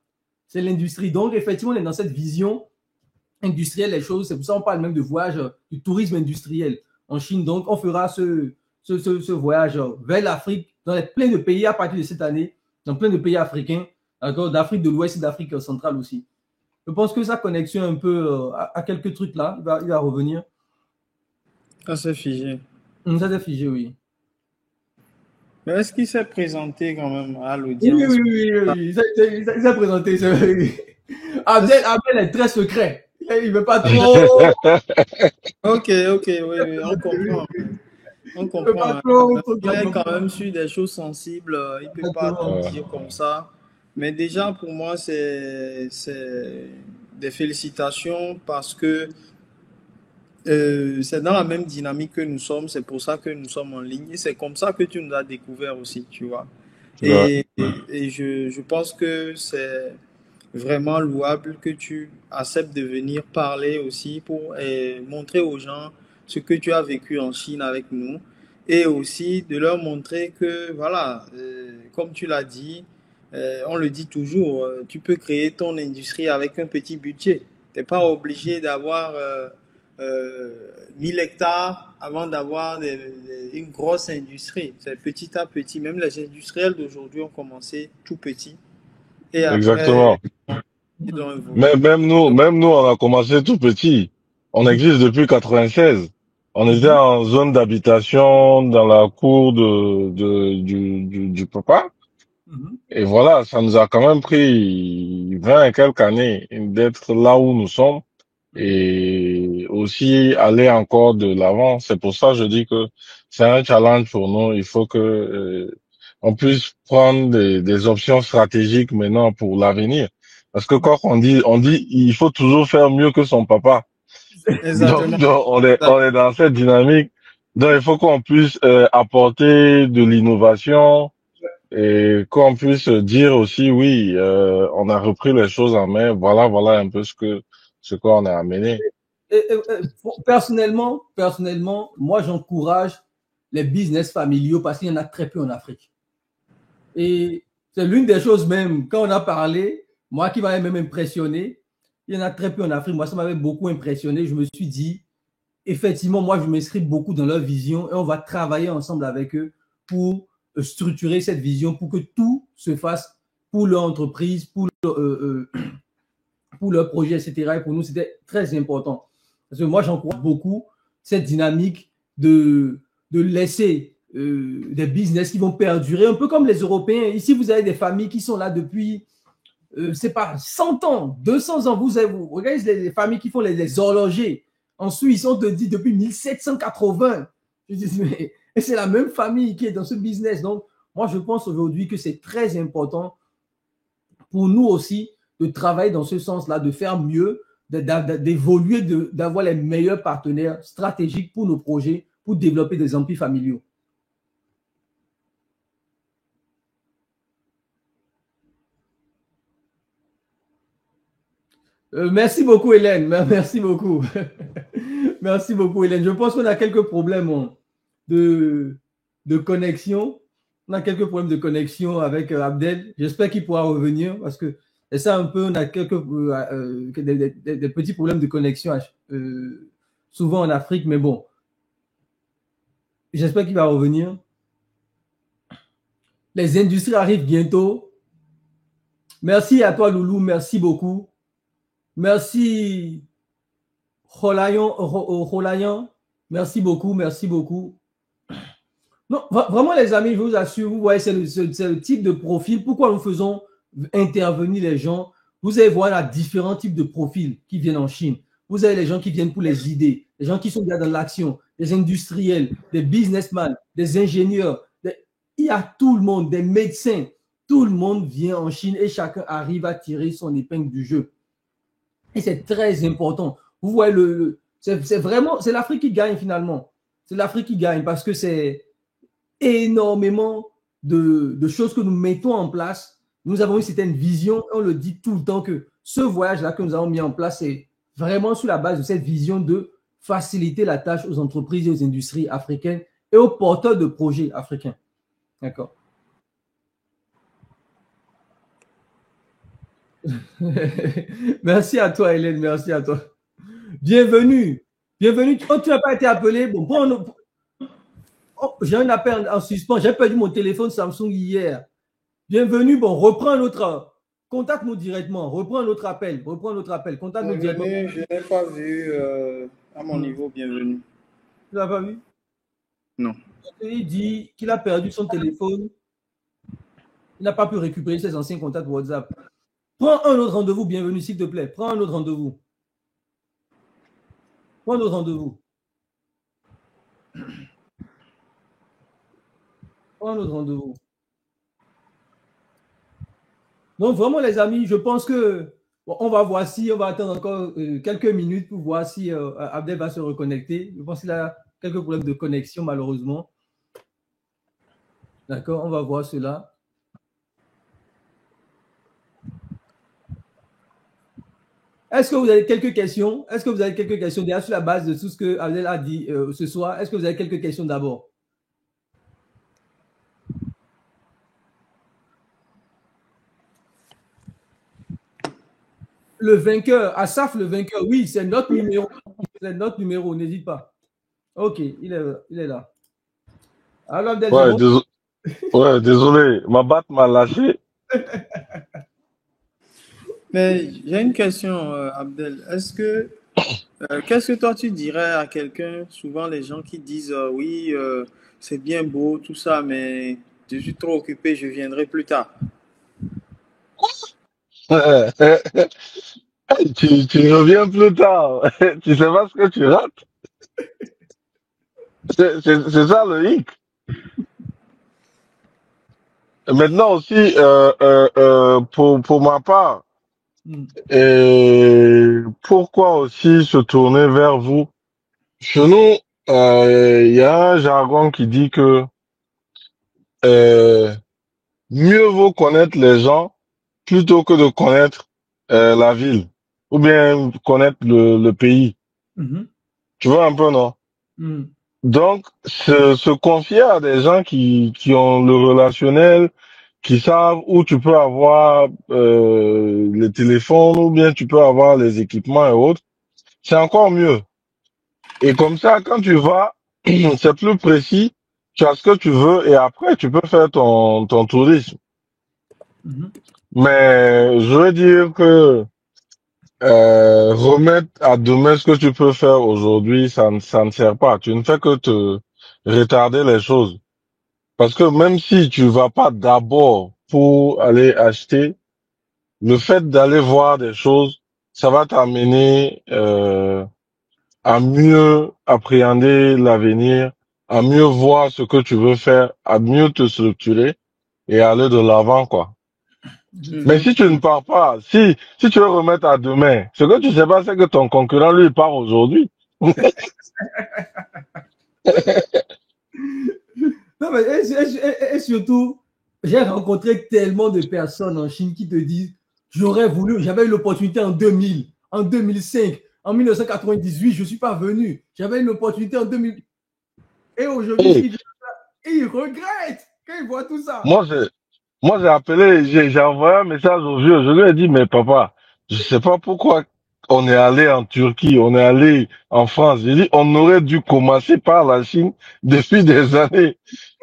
C'est l'industrie. Donc, effectivement, on est dans cette vision industrielle les choses. C'est pour ça qu'on parle même de voyage, du tourisme industriel en Chine. Donc, on fera ce voyage vers l'Afrique, dans plein de pays à partir de cette année, dans plein de pays africains, d'Afrique de l'Ouest et d'Afrique centrale aussi. Je pense que sa connexion un peu à quelques trucs là, il va revenir. Ça c'est figé. Ça c'est figé, oui. Mais est-ce qu'il s'est présenté quand même à Oui, oui, l'audience? oui, oui, oui. Il s'est présenté. Abdel est très secret. Il ne veut pas trop. Ok, ok, oui, oui, on comprend. On Il veut pas comprend. trop. Il est quand même sur des choses sensibles. Il ne peut pas tout Exactement. Ouais. dire comme ça. Mais déjà, pour moi, c'est des félicitations parce que c'est dans la même dynamique que nous sommes. C'est pour ça que nous sommes en ligne. Et c'est comme ça que tu nous as découvert aussi, tu vois. Ouais. Et je pense que c'est vraiment louable que tu acceptes de venir parler aussi pour montrer aux gens ce que tu as vécu en Chine avec nous et aussi de leur montrer que, voilà, comme tu l'as dit, on le dit toujours, tu peux créer ton industrie avec un petit budget. Tu n'es pas obligé d'avoir 1000 hectares avant d'avoir une grosse industrie. C'est petit à petit. Même les industriels d'aujourd'hui ont commencé tout petit et après, Exactement. ils ont évolué. Même nous, on a commencé tout petit. On existe depuis 96. On était en zone d'habitation dans la cour du papa. Et voilà, ça nous a quand même pris 20 et quelques années d'être là où nous sommes et aussi aller encore de l'avant. C'est pour ça que je dis que c'est un challenge pour nous. Il faut que on puisse prendre des options stratégiques maintenant pour l'avenir. Parce que quand on dit, il faut toujours faire mieux que son papa. Donc, Exactement. on est dans cette dynamique. Donc, il faut qu'on puisse apporter de l'innovation et qu'on puisse dire aussi, oui, on a repris les choses en main. Voilà un peu ce qu'on a amené. Personnellement, moi, j'encourage les business familiaux parce qu'il y en a très peu en Afrique. Et c'est l'une des choses même, quand on a parlé, moi qui m'avait même impressionné, il y en a très peu en Afrique. Moi, ça m'avait beaucoup impressionné. Je me suis dit, effectivement, moi, je m'inscris beaucoup dans leur vision et on va travailler ensemble avec eux pour structurer cette vision, pour que tout se fasse pour leur entreprise, pour leur projet, etc. Et pour nous, c'était très important. Parce que moi, j'encourage beaucoup cette dynamique de laisser des business qui vont perdurer, un peu comme les Européens. Ici, vous avez des familles qui sont là depuis, c'est pas 100 ans, 200 ans. Vous regardez les familles qui font les horlogers. En Suisse, on te dit depuis 1780. Je dis, mais c'est la même famille qui est dans ce business. Donc, moi, je pense aujourd'hui que c'est très important pour nous aussi de travailler dans ce sens-là, de faire mieux, d'évoluer, d'avoir les meilleurs partenaires stratégiques pour nos projets, pour développer des empires familiaux. Merci beaucoup, Hélène. Merci beaucoup. Merci beaucoup, Hélène. Je pense qu'on a quelques problèmes de connexion. On a quelques problèmes de connexion avec Abdel. J'espère qu'il pourra revenir parce que c'est ça un peu, on a des petits problèmes de connexion souvent en Afrique, mais bon. J'espère qu'il va revenir. Les industries arrivent bientôt. Merci à toi, Loulou. Merci beaucoup. Merci, Rolayan. Merci beaucoup, merci beaucoup. Non, vraiment, les amis, je vous assure, vous voyez, c'est le type de profil. Pourquoi nous faisons intervenir les gens? Vous allez voir, il y a différents types de profils qui viennent en Chine. Vous avez les gens qui viennent pour les idées, les gens qui sont bien dans l'action, des industriels, des businessmen, des ingénieurs. Il y a tout le monde, des médecins. Tout le monde vient en Chine et chacun arrive à tirer son épingle du jeu. Et c'est très important. Vous voyez, c'est vraiment, c'est l'Afrique qui gagne finalement. C'est l'Afrique qui gagne parce que c'est énormément de choses que nous mettons en place. Nous avons une certaine vision. On le dit tout le temps que ce voyage-là que nous avons mis en place, c'est vraiment sur la base de cette vision de faciliter la tâche aux entreprises et aux industries africaines et aux porteurs de projets africains. D'accord. Merci à toi, Hélène. Merci à toi. Bienvenue. Bienvenue. Quand tu n'as pas été appelé, bon, j'ai un appel en suspens. J'ai perdu mon téléphone Samsung hier. Bienvenue. Bon, reprends l'autre. Contacte-nous directement. Reprends l'autre appel. Contacte-nous directement. Je n'ai pas vu à mon niveau. Bienvenue. Tu l'as pas vu? Non. Il dit qu'il a perdu son téléphone. Il n'a pas pu récupérer ses anciens contacts WhatsApp. Prends un autre rendez-vous, bienvenue, s'il te plaît. Prends un autre rendez-vous. Prends un autre rendez-vous. Prends un autre rendez-vous. Donc, vraiment, les amis, je pense que bon, on va voir si, on va attendre encore quelques minutes pour voir si Abdel va se reconnecter. Je pense qu'il a quelques problèmes de connexion, malheureusement. D'accord, on va voir cela. Est-ce que vous avez quelques questions? Est-ce que vous avez quelques questions déjà sur la base de tout ce que Abdel a dit ce soir? Est-ce que vous avez quelques questions d'abord? Le vainqueur, Asaf le vainqueur, oui, c'est notre numéro. C'est notre numéro, n'hésite pas. Ok, il est là. Alors, Abdel, ouais, désolé, ma batte m'a lâché. Mais j'ai une question, Abdel. Qu'est-ce que toi tu dirais à quelqu'un, souvent les gens qui disent oui, c'est bien beau, tout ça, mais je suis trop occupé, je viendrai plus tard. Tu reviens plus tard. Tu sais pas ce que tu rates. C'est ça le hic. Maintenant aussi, pour ma part, et pourquoi aussi se tourner vers vous? Chez nous, il y a un jargon qui dit que mieux vaut connaître les gens plutôt que de connaître la ville ou bien connaître le pays. Tu vois un peu, non? Donc, se confier à des gens qui ont le relationnel, qui savent où tu peux avoir les téléphones ou bien tu peux avoir les équipements et autres, c'est encore mieux. Et comme ça, quand tu vas, c'est plus précis, tu as ce que tu veux et après, tu peux faire ton tourisme. Mhm. Mais je veux dire que remettre à demain ce que tu peux faire aujourd'hui, ça ne sert pas. Tu ne fais que te retarder les choses. Parce que même si tu vas pas d'abord pour aller acheter, le fait d'aller voir des choses, ça va t'amener à mieux appréhender l'avenir, à mieux voir ce que tu veux faire, à mieux te structurer et aller de l'avant, quoi. Mais Mhm. si tu ne pars pas, si tu veux remettre à demain, ce que tu sais pas, c'est que ton concurrent, lui, part aujourd'hui. Non, mais et surtout, j'ai rencontré tellement de personnes en Chine qui te disent, j'aurais voulu, j'avais eu l'opportunité en 2000, en 2005, en 1998, je ne suis pas venu. J'avais eu l'opportunité en 2000. Et aujourd'hui, ce Et qu'ils disent, ils regrettent quand ils voient tout ça. moi, j'ai appelé, j'ai envoyé un message au vieux. Je lui ai dit, mais papa, je sais pas pourquoi on est allé en Turquie, on est allé en France. J'ai dit, on aurait dû commencer par la Chine depuis des années.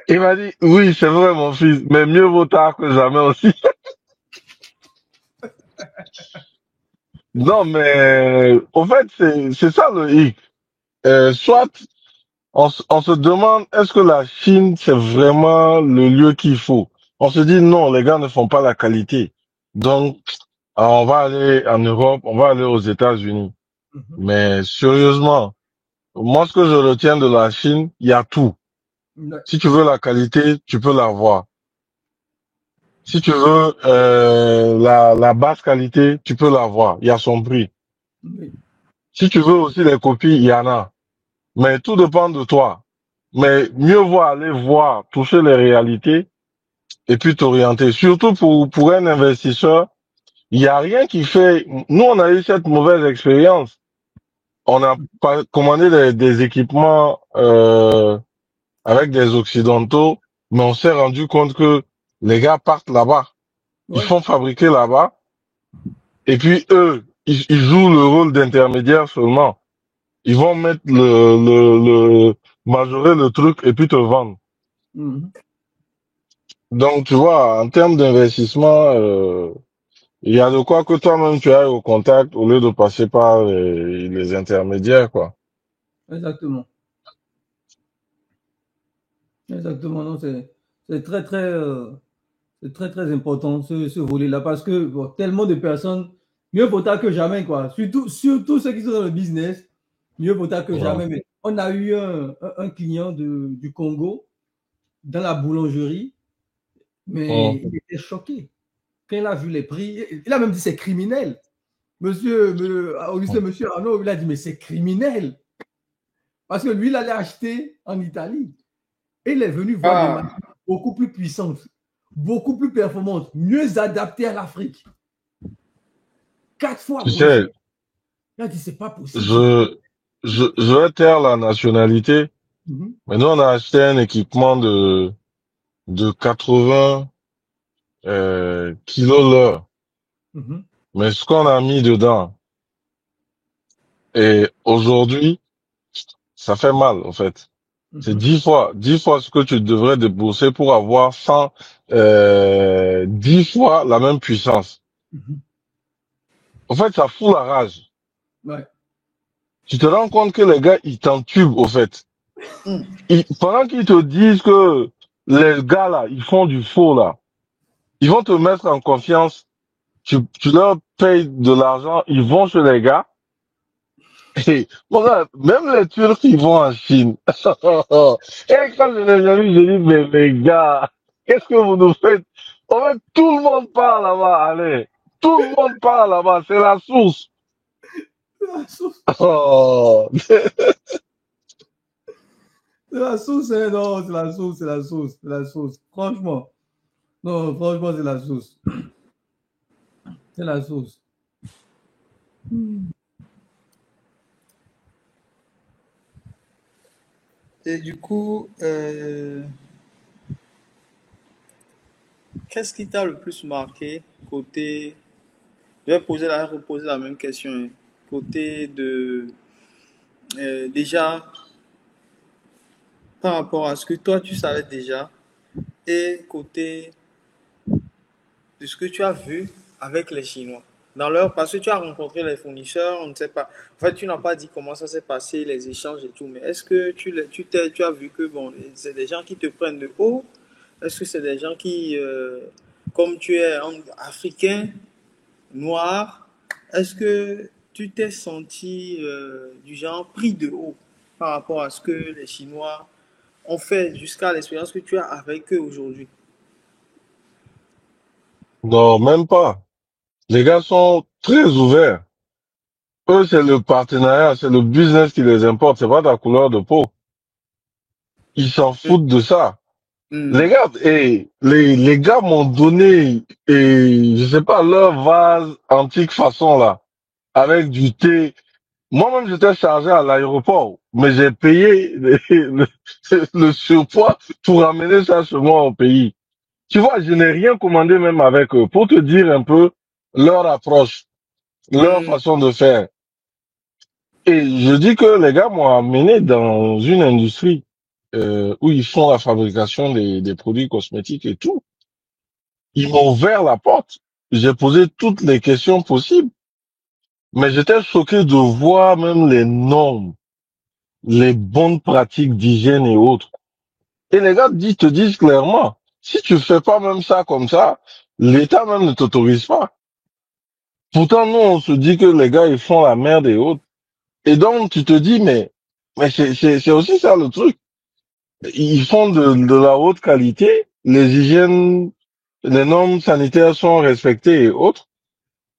Il m'a dit, oui, c'est vrai, mon fils, mais mieux vaut tard que jamais aussi. Non, mais au fait, c'est ça le hic. Soit on se demande, est-ce que la Chine, c'est vraiment le lieu qu'il faut? On se dit, non, les gars ne font pas la qualité. Donc, on va aller en Europe, on va aller aux États-Unis. Mhm. Mais sérieusement, moi, ce que je retiens de la Chine, il y a tout. Ouais. Si tu veux la qualité, tu peux l'avoir. Si tu veux la basse qualité, tu peux l'avoir. Il y a son prix. Oui. Si tu veux aussi les copies, il y en a. Mais tout dépend de toi. Mais mieux vaut aller voir, toucher les réalités et puis t'orienter. Surtout pour un investisseur, il n'y a rien qui fait. Nous, on a eu cette mauvaise expérience. On a pas commandé des équipements avec des Occidentaux, mais on s'est rendu compte que les gars partent là-bas. Ils Ouais. font fabriquer là-bas. Et puis eux, ils jouent le rôle d'intermédiaire seulement. Ils vont mettre majorer le truc et puis te vendre. Mhm. Donc, tu vois, en termes d'investissement, il y a de quoi que toi-même tu ailles au contact au lieu de passer par les intermédiaires, quoi. Exactement. Exactement. Non, c'est très, très, c'est très, très important ce volet-là parce que bon, tellement de personnes, mieux vaut tard que jamais, quoi. Surtout ceux qui sont dans le business, mieux vaut tard que Ouais. jamais. Mais on a eu un client du Congo dans la boulangerie, mais Hum. il était choqué. Quand il a vu les prix, il a même dit c'est criminel. Augustin, Hum. monsieur Arnaud, il a dit mais c'est criminel. Parce que lui, il allait acheter en Italie. Et il est venu voir des Ah, machines beaucoup plus puissantes, beaucoup plus performantes, mieux adaptées à l'Afrique. 4 fois Tu moins cher. sais, Il a dit, c'est pas possible ça. je, je vais taire la nationalité, Mhm, mais nous, on a acheté un équipement de 80 kilos l'heure. mhm, Mais ce qu'on a mis dedans, et aujourd'hui, ça fait mal, en fait. C'est mhm, 10 fois ce que tu devrais débourser pour avoir 10 fois la même puissance. mhm. En fait, ça fout la rage. Ouais. Tu te rends compte que les gars, ils t'entubent, au fait. hmm. Pendant qu'ils te disent que les gars, là, ils font du faux, là, ils vont te mettre en confiance. Tu leur payes de l'argent, ils vont chez les gars. Et, mon gars, même les Turcs, ils vont en Chine. Et quand je les ai vus, j'ai dit, mais les gars, qu'est-ce que vous nous faites? En fait, tout le monde part là-bas, allez. Tout le monde part là-bas, c'est la source. C'est la sauce. Oh. C'est la sauce, hein, non, c'est la sauce, c'est la sauce, c'est la sauce. Franchement. Non, franchement, c'est la sauce. C'est la sauce. Et du coup, qu'est-ce qui t'a le plus marqué côté... Je vais reposer la même question, hein. Côté de déjà par rapport à ce que toi tu savais déjà et côté de ce que tu as vu avec les Chinois. Parce que tu as rencontré les fournisseurs, on ne sait pas. En fait, tu n'as pas dit comment ça s'est passé, les échanges et tout, mais est-ce que tu as vu que bon, c'est des gens qui te prennent de haut? Est-ce que c'est des gens qui, comme tu es africain, noir, est-ce que tu t'es senti du genre pris de haut par rapport à ce que les Chinois ont fait jusqu'à l'expérience que tu as avec eux aujourd'hui? Non, même pas. Les gars sont très ouverts. Eux, c'est le partenariat, c'est le business qui les importe, c'est pas ta couleur de peau. Ils s'en foutent de ça. Les Hmm. gars, les gars m'ont donné, je sais pas, leur vase antique façon là, avec du thé. Moi-même, j'étais chargé à l'aéroport, mais j'ai payé le surpoids pour amener ça chez moi au pays. Tu vois, je n'ai rien commandé même avec eux, pour te dire un peu leur approche, leur Hmm. façon de faire. Et je dis que les gars m'ont amené dans une industrie où ils font la fabrication des produits cosmétiques et tout. Ils m'ont ouvert la porte. J'ai posé toutes les questions possibles, mais j'étais choqué de voir même les normes, les bonnes pratiques d'hygiène et autres. Et les gars te disent clairement, si tu fais pas même ça comme ça, l'État même ne t'autorise pas. Pourtant, nous, on se dit que les gars, ils font la merde et autres. Et donc, tu te dis, mais c'est aussi ça le truc. Ils font de la haute qualité, les hygiènes, les normes sanitaires sont respectées et autres.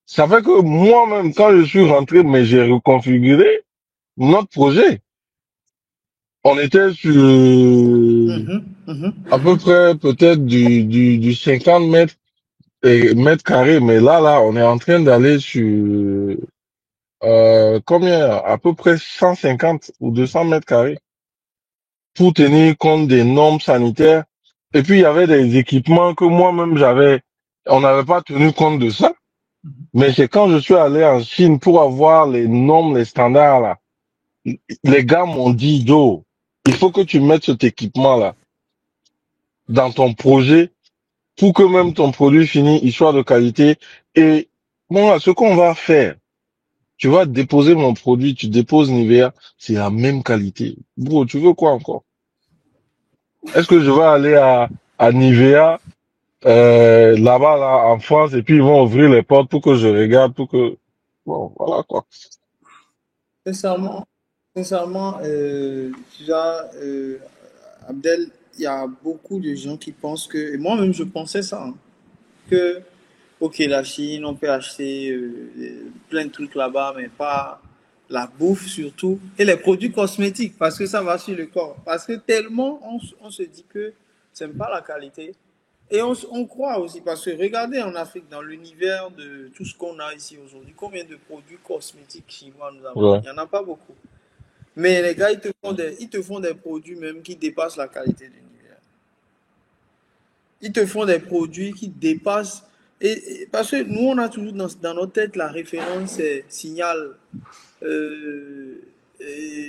Ça fait que moi-même, quand je suis rentré, mais j'ai reconfiguré notre projet. On était sur Mhm, à mhm. peu près peut-être du 50 mètres carrés, mais là, on est en train d'aller sur combien? À peu près 150 ou 200 mètres carrés pour tenir compte des normes sanitaires. Et puis, il y avait des équipements que moi-même on n'avait pas tenu compte de ça. Mais c'est quand je suis allé en Chine pour avoir les normes, les standards là. Les gars m'ont dit, Joe, il faut que tu mettes cet équipement-là dans ton projet pour que même ton produit fini, il soit de qualité. Et bon, là, ce qu'on va faire, tu vas déposer mon produit, tu déposes Nivea, c'est la même qualité. Bro, tu veux quoi encore? Est-ce que je vais aller à Nivea, là-bas, là, en France, et puis ils vont ouvrir les portes pour que je regarde, pour que... Bon, voilà quoi. Sincèrement, sincèrement, déjà, Abdel, il y a beaucoup de gens qui pensent que, et moi-même je pensais ça, hein, que, ok, la Chine, on peut acheter plein de trucs là-bas, mais pas la bouffe surtout, et les produits cosmétiques, parce que ça va sur le corps. Parce que tellement on se dit que c'est pas la qualité. Et on croit aussi, parce que regardez en Afrique, dans l'univers de tout ce qu'on a ici aujourd'hui, combien de produits cosmétiques chinois nous avons? Ouais. Il n'y en a pas beaucoup. Mais les gars, ils te font des produits même qui dépassent la qualité de l'univers. Ils te font des produits qui dépassent. Parce que nous, on a toujours dans notre tête la référence, c'est Signal, euh,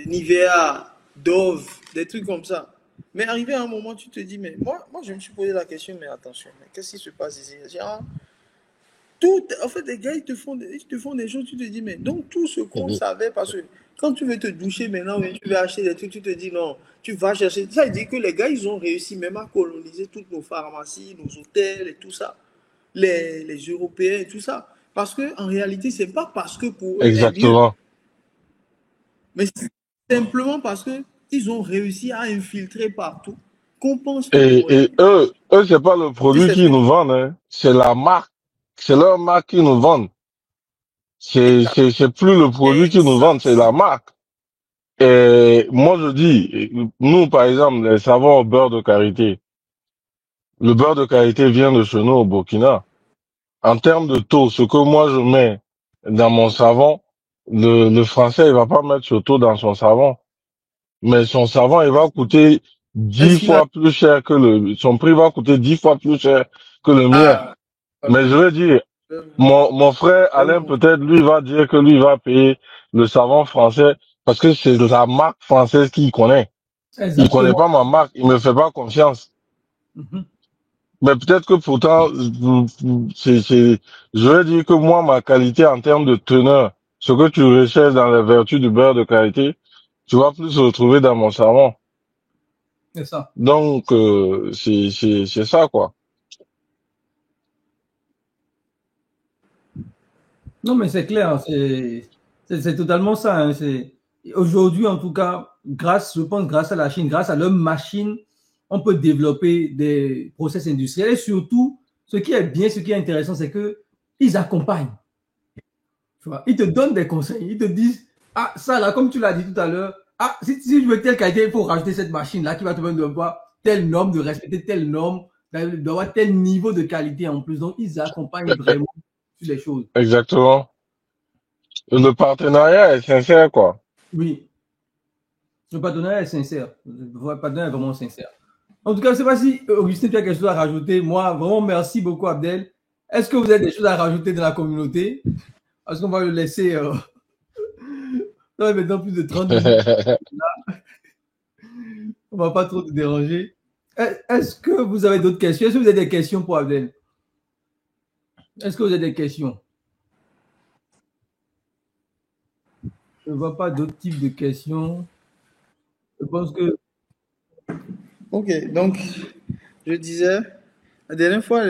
Nivea, Dove, des trucs comme ça. Mais arrivé à un moment, tu te dis, mais moi je me suis posé la question, mais attention, mais qu'est-ce qui se passe ici? Genre, tout, en fait, les gars, ils te font des choses, tu te dis, mais donc tout ce qu'on Mhm. savait, parce que quand tu veux te doucher maintenant, ou tu veux acheter des trucs, tu te dis, non, tu vas chercher. Ça veut dire que les gars, ils ont réussi même à coloniser toutes nos pharmacies, nos hôtels et tout ça, les Européens et tout ça. Parce que en réalité, c'est pas parce que pour eux est mieux, Exactement. mais c'est simplement parce que ils ont réussi à infiltrer partout qu'on pense que pour eux. Et eux, c'est pas le Et produit c'est ce qu'ils que nous vendent, hein. C'est la marque. C'est leur marque qu'ils nous vendent. exact, C'est plus le produit qu'ils nous vendent, c'est exact. la marque. Et moi, je dis, nous, par exemple, les savons au beurre de karité. Le beurre de karité vient de chez nous au Burkina. En termes de taux, ce que moi je mets dans mon savon, le français, il va pas mettre ce taux dans son savon. Mais son savon, il va coûter Est-ce 10 qu'il a... fois plus cher son prix va coûter 10 fois plus cher que le mien. Ah, Mais je vais dire, mon frère je Alain, vous- peut-être, lui, va dire que lui va payer le savon français Parce que c'est la marque française qu'il connaît. Il connaît Exactement. pas ma marque, il me fait pas confiance. Mhm. Mais peut-être que pourtant, je vais dire que moi, ma qualité en termes de teneur, ce que tu recherches dans les vertus du beurre de qualité, tu vas plus le retrouver dans mon savon. C'est ça. Donc, c'est ça, quoi. Non, mais c'est clair, c'est totalement ça, hein. Aujourd'hui, en tout cas, je pense, grâce à la Chine, grâce à leurs machines, on peut développer des process industriels. Et surtout, ce qui est bien, ce qui est intéressant, c'est qu'ils accompagnent. Tu vois. Ils te donnent des conseils. Ils te disent, ah, ça là, comme tu l'as dit tout à l'heure, ah, si je veux telle qualité, il faut rajouter cette machine-là qui va te permettre telle norme, de respecter telle norme, d'avoir tel niveau de qualité en plus. Donc, ils accompagnent vraiment sur les choses. Exactement. Le partenariat est sincère, quoi. Oui. Le partenariat est sincère. Le partenariat est vraiment sincère. En tout cas, je ne sais pas si Augustin, tu as quelque chose à rajouter. Moi, vraiment, merci beaucoup, Abdel. Est-ce que vous avez des choses à rajouter dans la communauté? Parce qu'on va le laisser. Ça va maintenant plus de 30 minutes. On ne va pas trop te déranger. Est-ce que vous avez d'autres questions? Est-ce que vous avez des questions pour Abdel? Est-ce que vous avez des questions? Je ne vois pas d'autres types de questions. Je pense que. Ok, donc je disais, la dernière fois,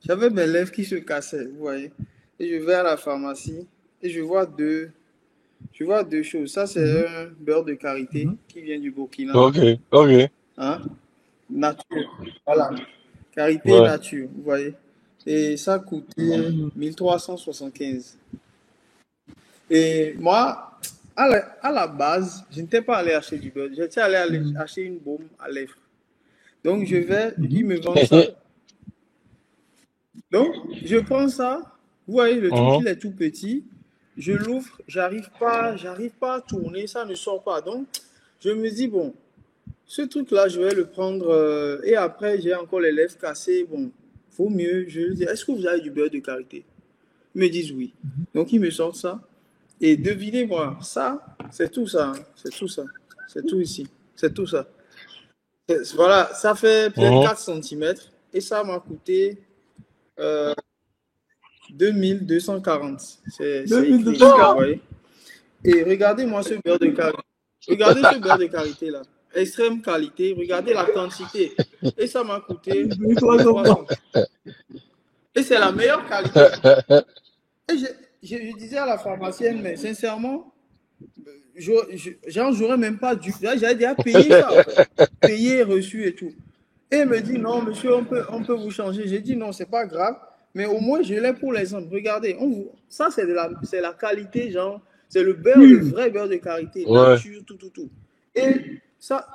j'avais mes lèvres qui se cassaient, vous voyez. Et je vais à la pharmacie et je vois deux choses. Ça, Mhm, c'est un beurre de karité mhm, qui vient du Burkina. Ok, ok. Hein? Nature. Voilà. Karité Ouais. nature, vous voyez. Et ça coûtait mhm, 1375. Et moi, à la base, je n'étais pas allé acheter du beurre. J'étais allé mhm, acheter une baume à lèvres. Donc, ils mhm. me vendent ça. Donc, je prends ça. Vous voyez, le truc, Mhm. il est tout petit. Je l'ouvre, j'arrive pas à tourner, ça ne sort pas. Donc, je me dis, bon, ce truc-là, je vais le prendre. Et après, j'ai encore les lèvres cassées. Bon, vaut mieux. Je lui dis, est-ce que vous avez du beurre de karité? Ils me disent oui. Donc, ils me sortent ça. Et devinez-moi, ça, c'est tout ça, hein. C'est tout ça. C'est tout ici. C'est tout ça. Voilà, ça fait peut-être Mhm. 4 centimètres. Et ça m'a coûté euh, 2240. C'est écrit ici, vous 2240. voyez. Et regardez-moi ce beurre de karité. Regardez ce beurre de karité là. Extrême qualité. Regardez la quantité. Et ça m'a coûté 2300. 1300. Et c'est la meilleure qualité. Et je disais à la pharmacienne, mais sincèrement, j'aurais même pas dû. J'avais déjà payé ça, en fait. Payé, reçu et tout. Et elle me dit, non, monsieur, on peut vous changer. J'ai dit, non, c'est pas grave. Mais au moins, je l'ai pour l'exemple. Regardez, ça, c'est la qualité, genre, c'est le beurre, le Pur. vrai beurre de karité, Ouais. nature, tout, tout, tout. Et ça,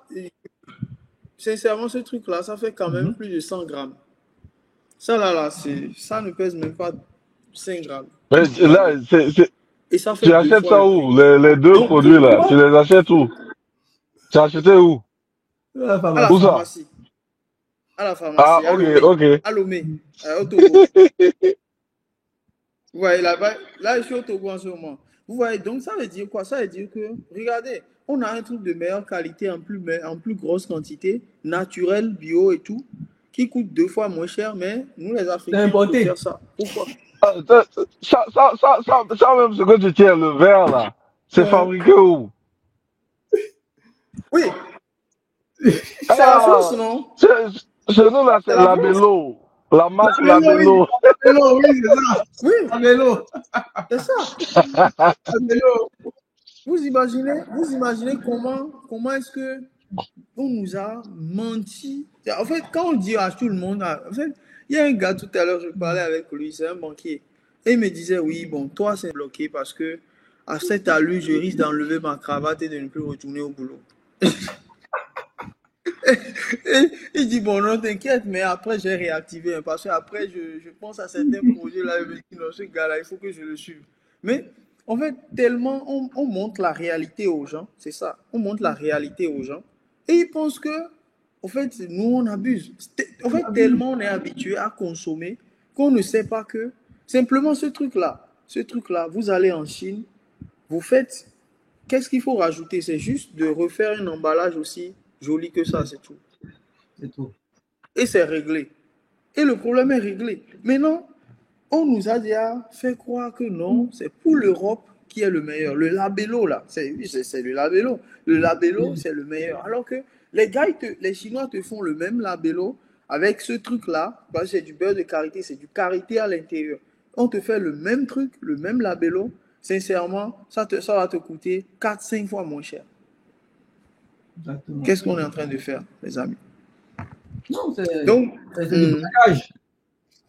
sincèrement, ce truc-là, ça fait quand même Mhm. plus de 100 grammes. Ça, là, ça ne pèse même pas 5 grammes. Mais Vous là, voyez? Et ça fait tu deux achètes fois ça le prix. où? Les deux Donc, produits là, tu les achètes où? Tu as acheté où? La à la Où pharmacie. ça? pharmacie, à la Ah, pharmacie, ok, ok. À Lomé, au Togo. Vous voyez, là, je suis au Togo en ce moment. Vous voyez, donc ça veut dire quoi? Ça veut dire que, regardez, on a un truc de meilleure qualité en plus grosse quantité, naturel, bio et tout, qui coûte 2 fois moins cher, mais nous, les C'est Africains, on préfère importé. ça. Pourquoi? Ah, ça même ce que tu tiens, le verre là, c'est Euh, fabriqué où? oui, c'est la France, Ah, non? chez nous là, C'est c'est la France? Labello. La marque La vélo, oui. Labello. La vélo, oui, c'est ça. Oui, La vélo. c'est ça. La vélo. Vous imaginez comment est-ce que on nous a menti. En fait, quand on dit à tout le monde, en fait, il y a un gars tout à l'heure, je parlais avec lui, c'est un banquier. Et il me disait, oui, bon, toi, c'est bloqué parce que à cette allure, je risque d'enlever ma cravate et de ne plus retourner au boulot. Et il dit, bon, non, t'inquiète, mais après, j'ai réactivé, hein, parce que après, je pense à certains projets là, il me dit, non, ce gars-là, il faut que je le suive. Mais, en fait, tellement on montre la réalité aux gens, c'est ça, on montre la réalité aux gens, et ils pensent que, en fait, nous, on abuse. En fait, tellement on est habitué à consommer qu'on ne sait pas que, simplement ce truc-là, vous allez en Chine, vous faites qu'est-ce qu'il faut rajouter? C'est juste de refaire un emballage aussi joli que ça, c'est tout. C'est tout. Et c'est réglé. Et le problème est réglé. Maintenant, on nous a déjà fait croire que non, c'est pour l'Europe qui est le meilleur. Le labello, là, c'est le labello. Le labello, c'est le meilleur. Alors que les gars, les Chinois te font le même labello avec ce truc-là, parce que c'est du beurre de karité, c'est du karité à l'intérieur. On te fait le même truc, le même labello. Sincèrement, ça va te coûter 4-5 fois moins cher. Qu'est-ce qu'on est en train de faire, les amis? Non, c'est Donc, du braquage.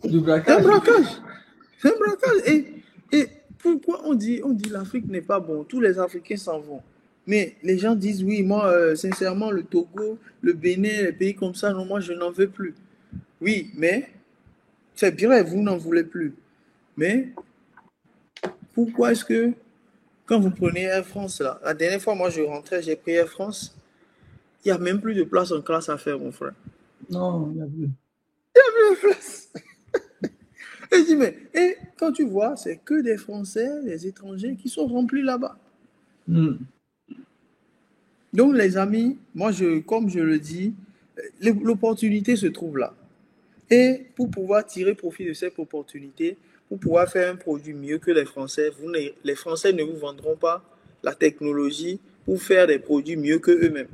Du braquage. C'est un braquage. C'est un braquage. Et pourquoi on dit l'Afrique n'est pas bon? Tous les Africains s'en vont. Mais les gens disent oui, moi, sincèrement, le Togo, le Bénin, les pays comme ça, non, moi, je n'en veux plus. Oui, mais c'est bien, vous n'en voulez plus. Mais pourquoi est-ce que quand vous prenez Air France, là, la dernière fois, moi, je rentrais, j'ai pris Air France, il n'y a même plus de place en classe à faire, mon frère. Non, il n'y a plus. Il n'y a plus de place. Et je dis, mais et quand tu vois, c'est que des Français, des étrangers qui sont remplis là-bas. Donc, les amis, moi, comme je le dis, l'opportunité se trouve là. Et pour pouvoir tirer profit de cette opportunité, pour pouvoir faire un produit mieux que les Français, les Français ne vous vendront pas la technologie pour faire des produits mieux que eux-mêmes,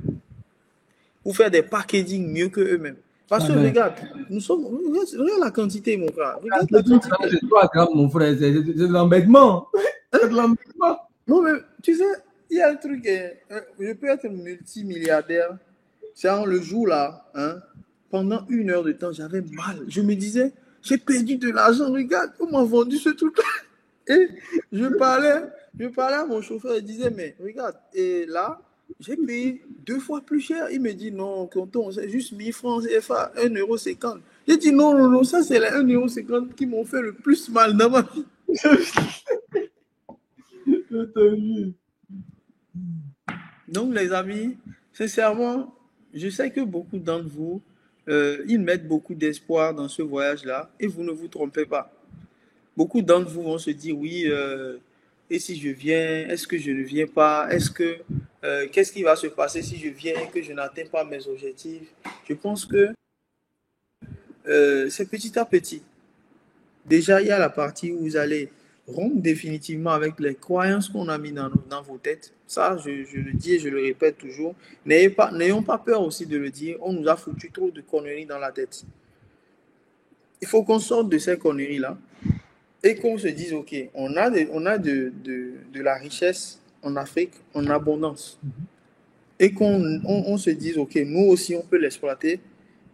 pour faire des packaging mieux que eux-mêmes. Parce que regarde, regarde la quantité, mon frère. Regarde la quantité. C'est 3 grammes, mon frère, c'est de l'embêtement. C'est de l'embêtement. Non, mais tu sais, il y a un truc, je peux être multimilliardaire. C'est le jour là, hein, pendant 1 heure de temps, j'avais mal. Je me disais, j'ai perdu de l'argent, regarde, on m'a vendu ce truc-là. Et je parlais à mon chauffeur, il disait, mais regarde, et là, j'ai payé 2 fois plus cher. Il me dit, non, tonton, c'est juste 1000 francs CFA, 1,50 €. J'ai dit, non, ça c'est les 1,50 € qui m'ont fait le plus mal dans ma vie. Donc, les amis, sincèrement, je sais que beaucoup d'entre vous, ils mettent beaucoup d'espoir dans ce voyage-là et vous ne vous trompez pas. Beaucoup d'entre vous vont se dire, oui, et si je viens, est-ce que je ne viens pas? Qu'est-ce qui va se passer si je viens et que je n'atteins pas mes objectifs? Je pense que c'est petit à petit. Déjà, il y a la partie où vous allez rompre définitivement avec les croyances qu'on a mis dans vos têtes. Ça, je le dis et je le répète toujours. N'ayons pas peur aussi de le dire. On nous a foutu trop de conneries dans la tête. Il faut qu'on sorte de ces conneries-là et qu'on se dise, OK, on a de la richesse en Afrique en abondance. Et qu'on se dise, OK, nous aussi, on peut l'exploiter.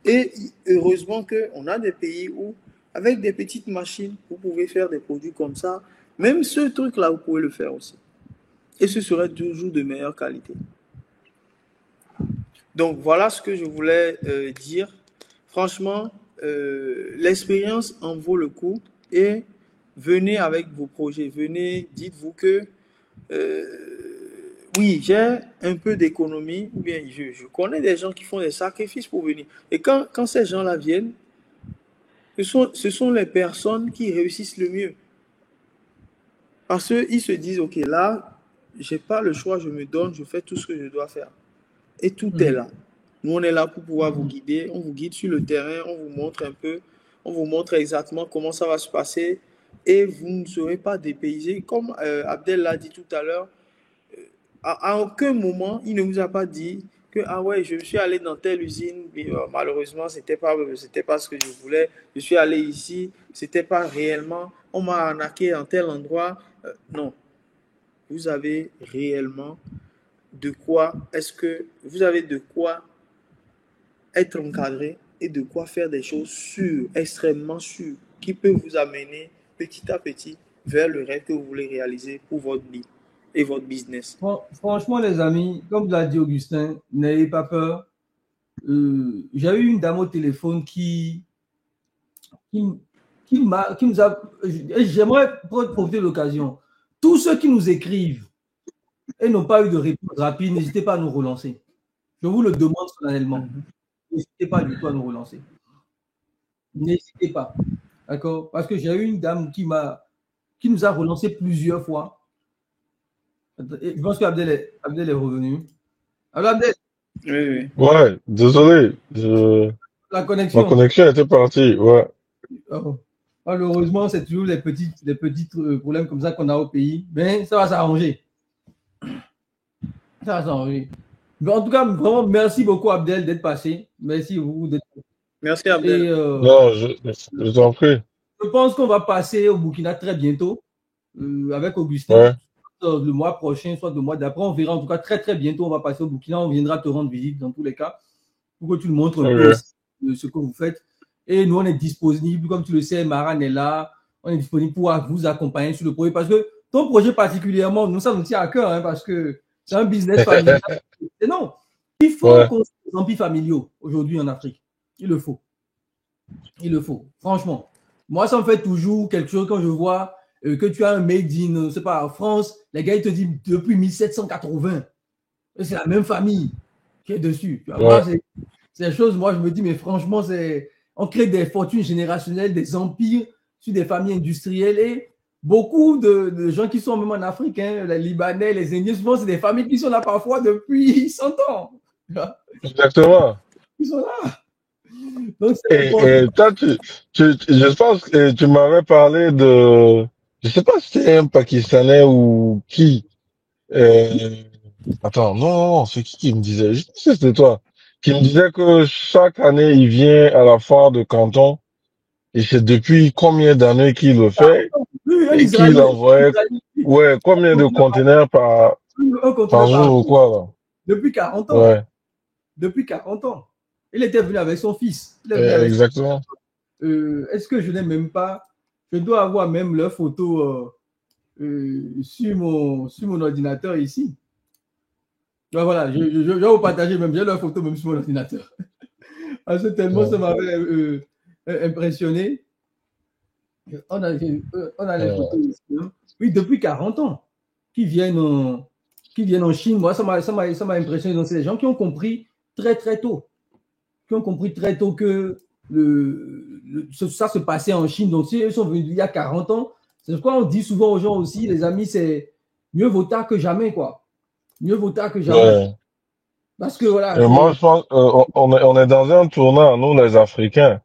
Et heureusement qu'on a des pays où, avec des petites machines, vous pouvez faire des produits comme ça. Même ce truc-là, vous pouvez le faire aussi. Et ce serait toujours de meilleure qualité. Donc, voilà ce que je voulais dire. Franchement, l'expérience en vaut le coup. Et venez avec vos projets. Venez, dites-vous que oui, j'ai un peu d'économie, ou bien je connais des gens qui font des sacrifices pour venir. Et quand ces gens-là viennent, ce sont les personnes qui réussissent le mieux. Parce qu'ils se disent, OK, là, je n'ai pas le choix, je me donne, je fais tout ce que je dois faire. Et tout est là. Nous, on est là pour pouvoir vous guider. On vous guide sur le terrain, on vous montre un peu, on vous montre exactement comment ça va se passer. Et vous ne serez pas dépaysé. Comme Abdel l'a dit tout à l'heure, à aucun moment, il ne vous a pas dit que, ah ouais, je suis allé dans telle usine, mais malheureusement, c'était pas ce que je voulais. Je suis allé ici, c'était pas réellement, on m'a arnaqué dans tel endroit. Non. Vous avez réellement vous avez de quoi être encadré et de quoi faire des choses sûres, extrêmement sûres, qui peuvent vous amener petit à petit vers le rêve que vous voulez réaliser pour votre vie et votre business. Franchement, les amis, comme l'a dit Augustin, n'ayez pas peur. J'ai eu une dame au téléphone qui nous a... J'aimerais profiter de l'occasion. Tous ceux qui nous écrivent et n'ont pas eu de réponse rapide, n'hésitez pas à nous relancer. Je vous le demande solennellement. N'hésitez pas du tout à nous relancer. N'hésitez pas. D'accord? Parce que j'ai eu une dame qui nous a relancé plusieurs fois. Je pense Abdel est revenu. Alors, Abdel, Oui, oui. Ouais, désolé, la ma connexion. connexion était partie. Ouais, Oh. Malheureusement, c'est toujours les petits problèmes comme ça qu'on a au pays. Mais ça va s'arranger. Ça va s'arranger. Mais en tout cas, vraiment, merci beaucoup, Abdel, d'être passé. Merci vous. Merci, Abdel. Et non, je t'en prie. je pense qu'on va passer au Burkina très bientôt avec Augustin. Ouais, Le mois prochain, soit le mois d'après. On verra en tout cas très, très bientôt. On va passer au Burkina. On viendra te rendre visite dans tous les cas pour que tu nous montres un peu ok. aussi ce que vous faites. Et nous, on est disponible. Comme tu le sais, Maran est là. On est disponible pour vous accompagner sur le projet. Parce que ton projet particulièrement, nous, ça nous tient à cœur. Hein, parce que c'est un business familial. Et non, il faut Ouais, construire des empires familiaux aujourd'hui en Afrique. Il le faut. Il le faut. Franchement. Moi, ça me fait toujours quelque chose quand je vois que tu as un made in, c'est pas, en France. Les gars, ils te disent depuis 1780. C'est la même famille qui est dessus. Moi, ouais, c'est des choses, moi, je me dis, mais franchement, on crée des fortunes générationnelles, des empires sur des familles industrielles et beaucoup de gens qui sont même en Afrique, hein, les Libanais, les Indiens, souvent, c'est des familles qui sont là parfois depuis 100 ans. exactement. Ils sont là. Donc, c'est important. Et toi, je pense que tu m'avais parlé de, je sais pas si c'est un Pakistanais ou qui. Euh, attends, non, non, non, c'est qui me disait? Je sais que c'était toi. Qui me disait que chaque année, il vient à la foire de Canton et c'est depuis combien d'années qu'il le fait Oui, un et qu'il Israélien. envoyait, ouais, combien de conteneurs Un par conteneur par jour ou jour quoi, depuis 40 là? ans. Ouais, Depuis 40 ans. Il était venu avec son fils. Il est venu avec exactement. est-ce que je n'ai même pas, je dois avoir même leur photo sur mon ordinateur ici. Donc, voilà, je vais vous partager même, j'ai leur photo même sur mon ordinateur. Parce que tellement ça Ouais, m'avait impressionné. On a les photos ouais, ici. Hein. Oui, depuis 40 ans, qui viennent en, qui viennent en Chine. Moi, ça m'a impressionné. Donc, c'est des gens qui ont compris très, très tôt. Qui ont compris très tôt que ça se passait en Chine. Donc, si ils sont venus il y a 40 ans, c'est pourquoi on dit souvent aux gens aussi, les amis, c'est mieux vaut tard que jamais, quoi. Mieux vaut tard que jamais. ouais. Parce que voilà, Et moi, je pense, on est dans un tournant, nous, les Africains.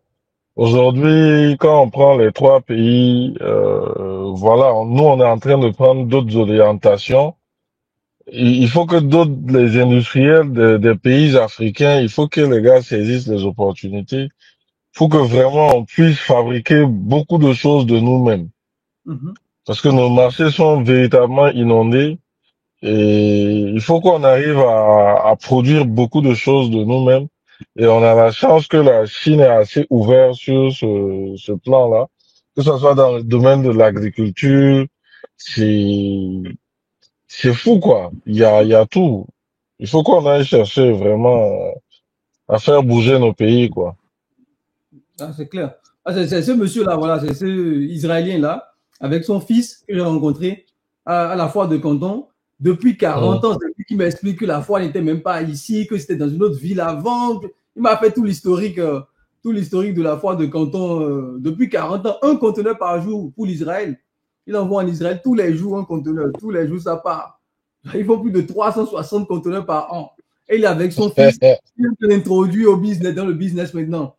Aujourd'hui, quand on prend les trois pays, voilà, nous, on est en train de prendre d'autres orientations. Il faut que d'autres, les industriels des pays africains, il faut que les gars saisissent les opportunités. Il faut que vraiment on puisse fabriquer beaucoup de choses de nous-mêmes. mhm. Parce que nos marchés sont véritablement inondés et il faut qu'on arrive à produire beaucoup de choses de nous-mêmes. Et on a la chance que la Chine est assez ouverte sur ce plan-là, que ce soit dans le domaine de l'agriculture, c'est c'est fou quoi. Il y a tout. Il faut qu'on aille chercher vraiment à faire bouger nos pays quoi. Ah, c'est clair. Ah, c'est ce monsieur-là, voilà, c'est ce Israélien-là, avec son fils que j'ai rencontré à la foire de Canton. Depuis Hum. 40 ans, c'est lui qui m'explique que la foire n'était même pas ici, que c'était dans une autre ville avant. Il m'a fait tout l'historique de la foire de Canton depuis 40 ans. Un conteneur par jour pour l'Israël. Il envoie en Israël tous les jours un conteneur. Tous les jours, ça part. Ils font plus de 360 conteneurs par an. Et il est avec son fils. Il est introduit au business, dans le business maintenant.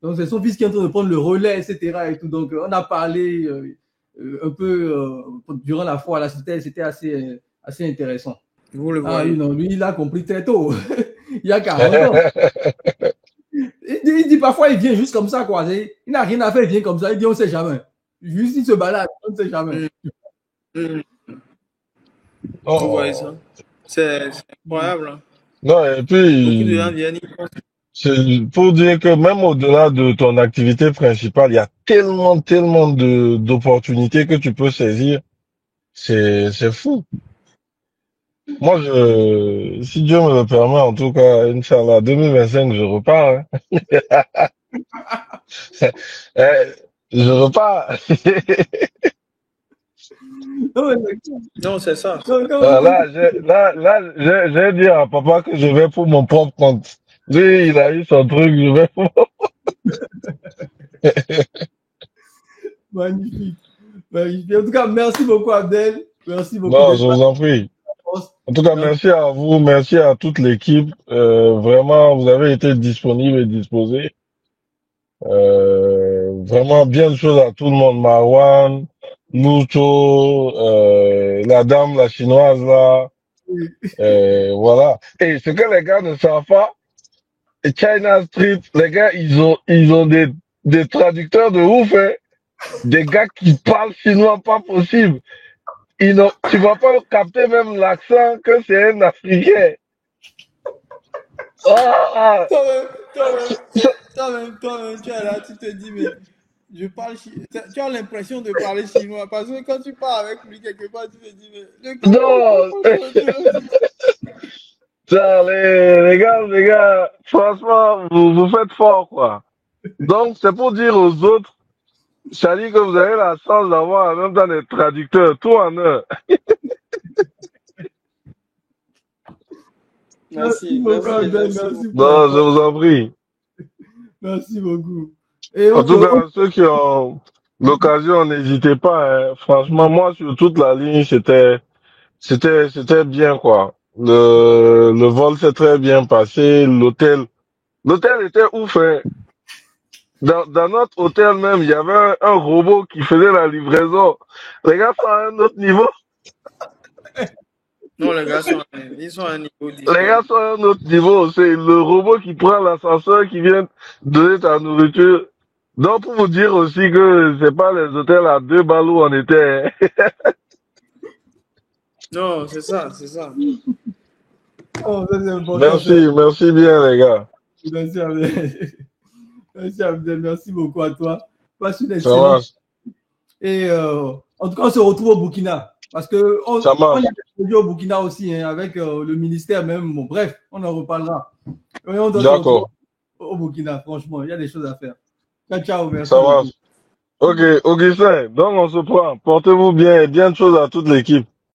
Donc, c'est son fils qui est en train de prendre le relais, etc. Et tout. Donc, on a parlé un peu durant la foire. Là, c'était assez intéressant. Vous le Ah oui, voyez. non, lui, il a compris très tôt. Il y a 40 ans. Il dit parfois, il vient juste comme ça, quoi. Il n'a rien à faire, il vient comme ça. Il dit, on ne sait jamais. Juste, il se balade, on ne sait jamais. Mm, mm. Vous voyez ça? Oh. C'est incroyable. Hein. Non, et Beaucoup de gens puis viennent. c'est pour dire que même au-delà de ton activité principale, il y a tellement, tellement d'opportunités que tu peux saisir. C'est fou. Moi, si Dieu me le permet, en tout cas, Inch'Allah, 2025, je repars. Hein. Eh, je repars. Non, Non, c'est ça. J'ai dit à papa que je vais pour mon propre compte. Lui, il a eu son truc, je vais pour... magnifique. Magnifique. En tout cas, merci beaucoup, Abdel. Merci beaucoup Non, je d'être là. vous en prie. pense. En tout cas, Donc, merci à vous, merci à toute l'équipe. Vraiment, vous avez été disponibles et disposés. Vraiment bien de choses à tout le monde. Marwan, Nucho, la dame, la chinoise là. Voilà. Et ce que les gars ne savent pas, China Street, les gars, ils ont des traducteurs de ouf, hein. Des gars qui parlent chinois pas possible. Tu vas pas capter même l'accent que c'est un Africain. Ah, Toi-même, toi-même, ça- toi-même, tu es là, tu te dis, mais je parle tu as l'impression de parler chinois parce que quand tu parles avec lui quelque part, tu te dis, mais le gars là, il parle non, pas chinois. ça, les gars, franchement, vous faites fort, quoi. Donc, c'est pour dire aux autres, Charlie, que vous avez la chance d'avoir en même temps des traducteurs, tout en un. Merci, beaucoup, merci, Abdel, merci merci beaucoup. pour Non, je l'effort. vous en prie. Merci beaucoup. Et En tout cas, ceux qui ont l'occasion, n'hésitez pas, hein. Franchement, moi, sur toute la ligne, c'était bien, quoi. Le vol s'est très bien passé. L'hôtel était ouf, hein. Dans notre hôtel même, il y avait un robot qui faisait la livraison. Les gars sont à un autre niveau. Non, les gars ils sont à un niveau Les différent. gars sont à un autre niveau. C'est le robot qui prend l'ascenseur qui vient donner ta nourriture. Donc, pour vous dire aussi que c'est pas les hôtels à 2 balles où on était, hein. Non, c'est ça, c'est ça. oh, ça c'est important. Merci bien, les gars. Merci Abdel. Merci Abdel, merci beaucoup à toi. Passe une Ça excellente. marche. Et en tout cas, on se retrouve au Burkina. Parce que Ça on marche. y a des projets au Burkina aussi, hein, avec le ministère même. Bon, bref, on en reparlera. Et on doit se retrouver D'accord. au Burkina, franchement. Il y a des choses à faire. Ciao, ciao, merci Ça beaucoup. marche. Ok, Augustin, donc on se prend. Portez-vous bien et bien de choses à toute l'équipe.